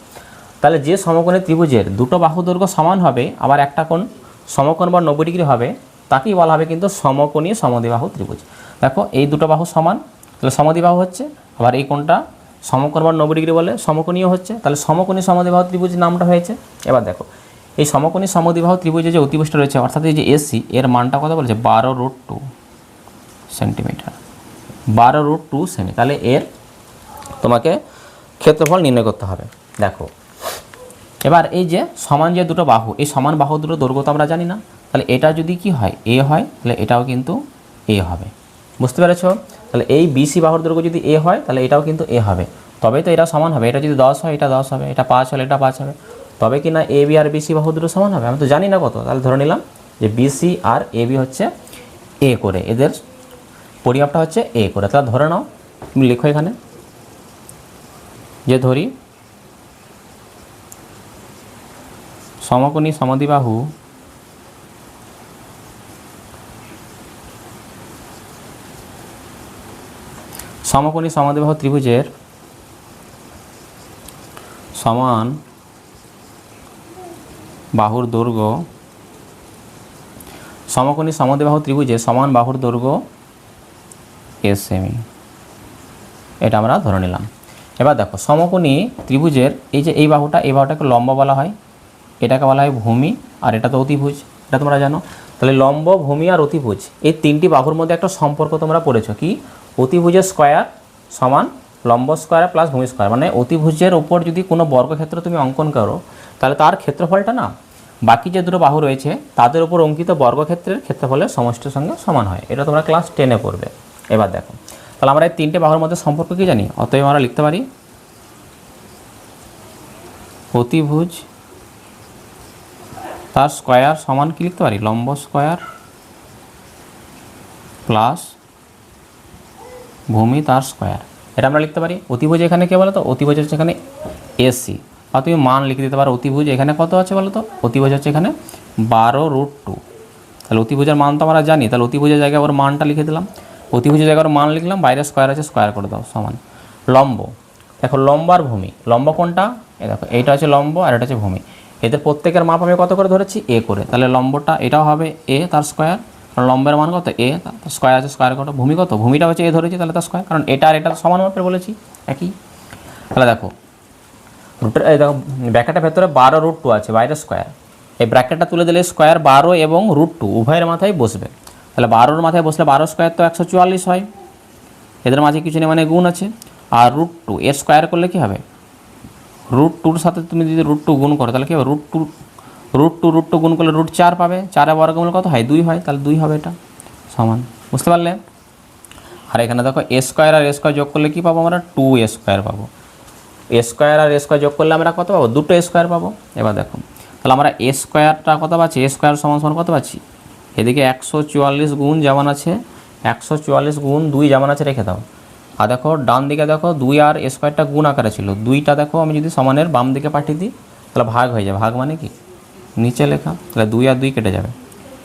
তাহলে যে সমকোণী ত্রিভুজের দুটো বাহু দৈর্ঘ্য সমান হবে, আবার একটা কোণ সমকোণ বা 90 ডিগ্রি হবে, তাকেই বলা হবে কিন্তু সমকোণী সমদ্বিবাহু ত্রিভুজ। দেখো এই দুটো বাহু সমান, তাহলে সমদ্বিবাহু হচ্ছে। আবার এই কোণটা সমকোণ বা 90 ডিগ্রি বলে সমকোণীয় হচ্ছে, তাহলে সমকোণী সমদ্বিবাহু ত্রিভুজ নামটা হয়েছে। এবার দেখো এই সমকোণী সমদ্বিবাহু ত্রিভুজে যে অতিভুজটা রয়েছে, অর্থাৎ এই যে এসি, এর মানটা কত বলেছে? 12√2 সেন্টিমিটার, 12√2 সেমি। তাহলে এর তোমাকে ক্ষেত্রফল নির্ণয় করতে হবে। দেখো এবার এই যে সমান যে দুটো বাহু, এই সমান বাহু দুটো দৈর্ঘ্য তো আমরা জানি না, তাহলে এটা যদি কি হয়? এ হয়, তাহলে এটাও কিন্তু এ হবে। বুঝতে পেরেছো? তাহলে এই বিসি বাহুর দৈর্ঘ্য যদি এ হয়, তাহলে এটাও কিন্তু এ হবে, তবেই তো এটা সমান হবে। এটা যদি 10 হয়, এটা 10 হবে, এটা 5 হলে এটা 5 হবে, তবে কি না এ বি আর বিসি বাহু দুটো সমান হবে? আমি তো জানি না কত, তাহলে ধরে নিলাম যে বিসি আর এ বি হচ্ছে এ করে, এদের পরিমাপটা হচ্ছে এ করে। তাহলে ধরে নাও, তুমি লিখো এখানে যে ধরি সমকোণী সমদ্বিবাহু সমকোণী সমদ্বিবাহু ত্রিভুজের সমান বাহুর দৈর্ঘ্য, সমকোণী সমদ্বিবাহু ত্রিভুজের সমান বাহুর দৈর্ঘ্য এস সেমি, এটা আমরা ধরে নিলাম। এবার দেখো সমকোণী ত্রিভুজের এই যে এই বাহুটা, এই বাহুটাকে লম্ব বলা হয়, এটাকে বলা হয় ভূমি, আর এটা তো অতিভুজ, এটা তোমরা জানো। তাহলে লম্ব, ভূমি আর অতিভুজ এই তিনটি বাহুর মধ্যে একটা সম্পর্ক তোমরা পড়েছো কি? অতিভুজের স্কয়ার সমান লম্ব স্কয়ার প্লাস ভূমি স্কয়ার। মানে অতিভুজের উপর যদি কোনো বর্গক্ষেত্র তুমি অঙ্কন করো, তাহলে তার ক্ষেত্রফলটা না বাকি যে দুটো বাহু রয়েছে তাদের উপর অঙ্কিত বর্গক্ষেত্রের ক্ষেত্রফলের সমষ্টির সঙ্গে সমান হয়। এটা তোমরা ক্লাস 10-এ পড়বে। এবার দেখো তাহলে আমরা এই তিনটে বাহুর মধ্যে সম্পর্ক কি জানি? অতএব আমরা লিখতে পারি অতিভুজ তার স্কয়ার সমান কি লিখতে পারি? লম্ব স্কয়ার প্লাস ভূমি তার স্কয়ার, এটা আমরা লিখতে পারি। অতিভুজ এখানে কে বলো তো? অতিভুজ হচ্ছে এখানে এসি, আর তুমি মান লিখে দিতে পারো। অতিভুজ এখানে কত আছে বলো তো? অতিভুজ হচ্ছে এখানে 12√2। তাহলে অতিভুজের মান তো আমরা জানি, তাহলে অতিভুজের জায়গায় ওর মানটা লিখে দিলাম। অতিভুজের জায়গায় ওর মান লিখলাম, বাইরে স্কয়ার আছে স্কয়ার করে দাও সমান লম্ব। দেখো লম্ব আর ভূমি, লম্ব কোনটা? এই দেখো এইটা হচ্ছে লম্ব আর এটা হচ্ছে ভূমি, এদের প্রত্যেকের মাপ আমি কত করে ধরেছি? এ করে। তাহলে লম্বটা এটাও হবে এ তার স্কয়ার, কারণ লম্বের মান কত? এ, স্কয়ার আছে স্কয়ার কত? ভূমি কত? ভূমিটা হচ্ছে এ ধরেছি, তাহলে তার স্কয়ার, কারণ এটা আর এটা সমান মাপের বলেছি একই। তাহলে দেখো রুটের এই দেখো ব্র্যাকেটের ভেতরে 12√2 আছে, বাইরে স্কয়ার, এই ব্র্যাকেটটা তুলে দিলে স্কয়ার 12 এবং √2 উভয়ের মাথায় বসবে। তাহলে 12-র মাথায় বসলে 12 স্কয়ার তো 144 হয়, এদের মাঝে কিছু নেই মানে গুণ আছে। আর √2 এর স্কয়ার করলে কি হবে? √2-র সাথে তুমি যদি √2 গুণ করো তাহলে কি হবে? √2 গুণ করলে √4 পাবে, 4-এর বর্গমূল কত হয়? 2 হয়, তাহলে 2 হবে এটা সমান। বুঝতে পারলে? আর এখানে দেখো এ স্কয়ার আর এ স্কয়ার যোগ করলে কি পাবো আমরা? 2a স্কয়ার পাবো। এ স্কয়ার আর এ স্কয়ার যোগ করলে আমরা কত পাবো? 2 স্কয়ার পাবো। এবার দেখো তাহলে আমরা এ স্কয়ারটা কত পাচ্ছি? এ স্কয়ার সমান সমান কত পাচ্ছি? এদিকে 144 গুণ যেমন আছে, 144 গুণ 2 যেমন আছে রেখে দাও। আর দেখো ডান দিকে দেখো 2 আর এ স্কয়ারটা গুণ আকারে ছিল, 2টা দেখো আমি যদি সমানের বাম দিকে পাঠিয়ে দিই তাহলে ভাগ হয়ে যাবে। ভাগ মানে কি? নিচে লেখা, তাহলে 2 আর 2 কেটে যাবে।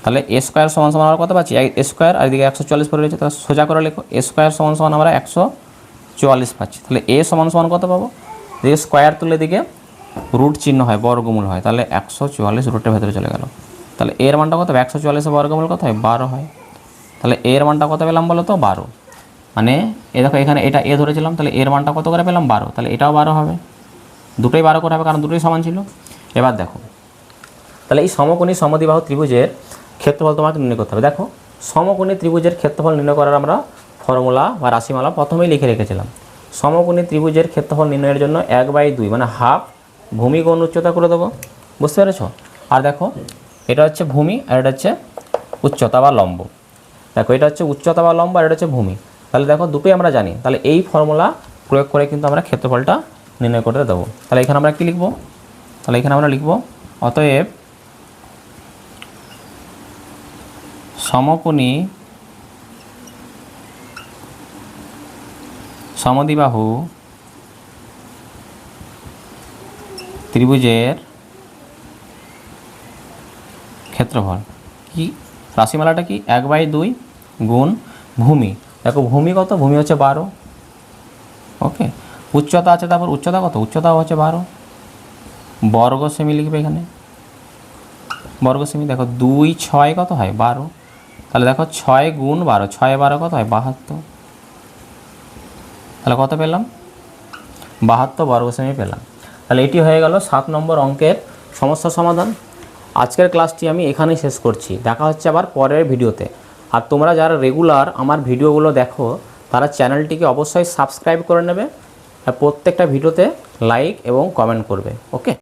তাহলে এ স্কয়ার সমান সমান আমরা কত পাচ্ছি? এ স্কয়ার, আর এদিকে 144 পড়ে রয়েছে, তাহলে সোজা করে লেখো এ স্কয়ার সমান সমান আমরা 144 পাচ্ছি। তাহলে এ সমান সমান কত পাবো? এদিকে স্কয়ার তুলে দিকে রুট চিহ্ন হয়, বর্গমূল হয়, তাহলে 144 রুটের ভেতরে চলে গেল। তাহলে এর মানটা কত হবে? 144-এর বর্গমূল কত হয়? 12 হয়। তাহলে এর মানটা কত পেলাম বলো তো? 12। মানে দেখো এখানে এটা এ ধরেছিলাম, তাহলে এর মানটা কত করে পেলাম 12, তাহলে এটাও 12 হবে, দুটোই 12 করে হবে কারণ দুটোই সমান ছিল। এবার দেখো তাহলে এই সমকোণী সমদ্বিবাহু ত্রিভুজের ক্ষেত্রফল তোমাকে নির্ণয় করতে হবে। দেখো সমকোণী ত্রিভুজের ক্ষেত্রফল নির্ণয় করার আমরা ফর্মুলা বা রাশিমালা প্রথমেই লিখে রেখেছিলাম। সমকোণী ত্রিভুজের ক্ষেত্রফল নির্ণয়ের জন্য 1/2 মানে হাফ ভূমি কোণ উচ্চতা করে দেবো, বুঝতে পেরেছ? আর দেখো এটা হচ্ছে ভূমি আর এটা হচ্ছে উচ্চতা বা লম্ব। দেখো এটা হচ্ছে উচ্চতা বা লম্ব আর এটা হচ্ছে ভূমি, তাহলে দেখো দুটোই আমরা জানি, তাহলে এই ফর্মুলা প্রয়োগ করে কিন্তু আমরা ক্ষেত্রফলটা নির্ণয় করতে দেবো। তাহলে এখানে আমরা কী লিখব? তাহলে এখানে আমরা লিখব অতএব সমকোণী সমদ্বিবাহু ত্রিভুজের ক্ষেত্রফল কি, রাশিমালাটা কি 1/2 গুণ ভূমি। দেখো ভূমি কত, ভূমি হচ্ছে 12, ওকে। উচ্চতা আছে, তারপর উচ্চতা কত, উচ্চতাও হচ্ছে 12, বর্গ সেমি লিখবে এখানে, বর্গ সেমি। দেখো 2 6 কত হয় 12, তাহলে দেখো 6 গুণ 12, 6 12 কত হয় 72, তাহলে কত পেলাম 72 বর্গ সেমি পেলাম। তাহলে এটি হয়ে গেল 7 নম্বর অঙ্কের সমস্যার সমাধান। আজকের ক্লাসটি আমি এখানেই শেষ করছি, দেখা হচ্ছে আবার পরের ভিডিওতে। আর তোমরা যারা রেগুলার আমার ভিডিওগুলো দেখো তারা চ্যানেলটিকে অবশ্যই সাবস্ক্রাইব করে নেবে আর প্রত্যেকটা ভিডিওতে লাইক এবং কমেন্ট করবে, ওকে।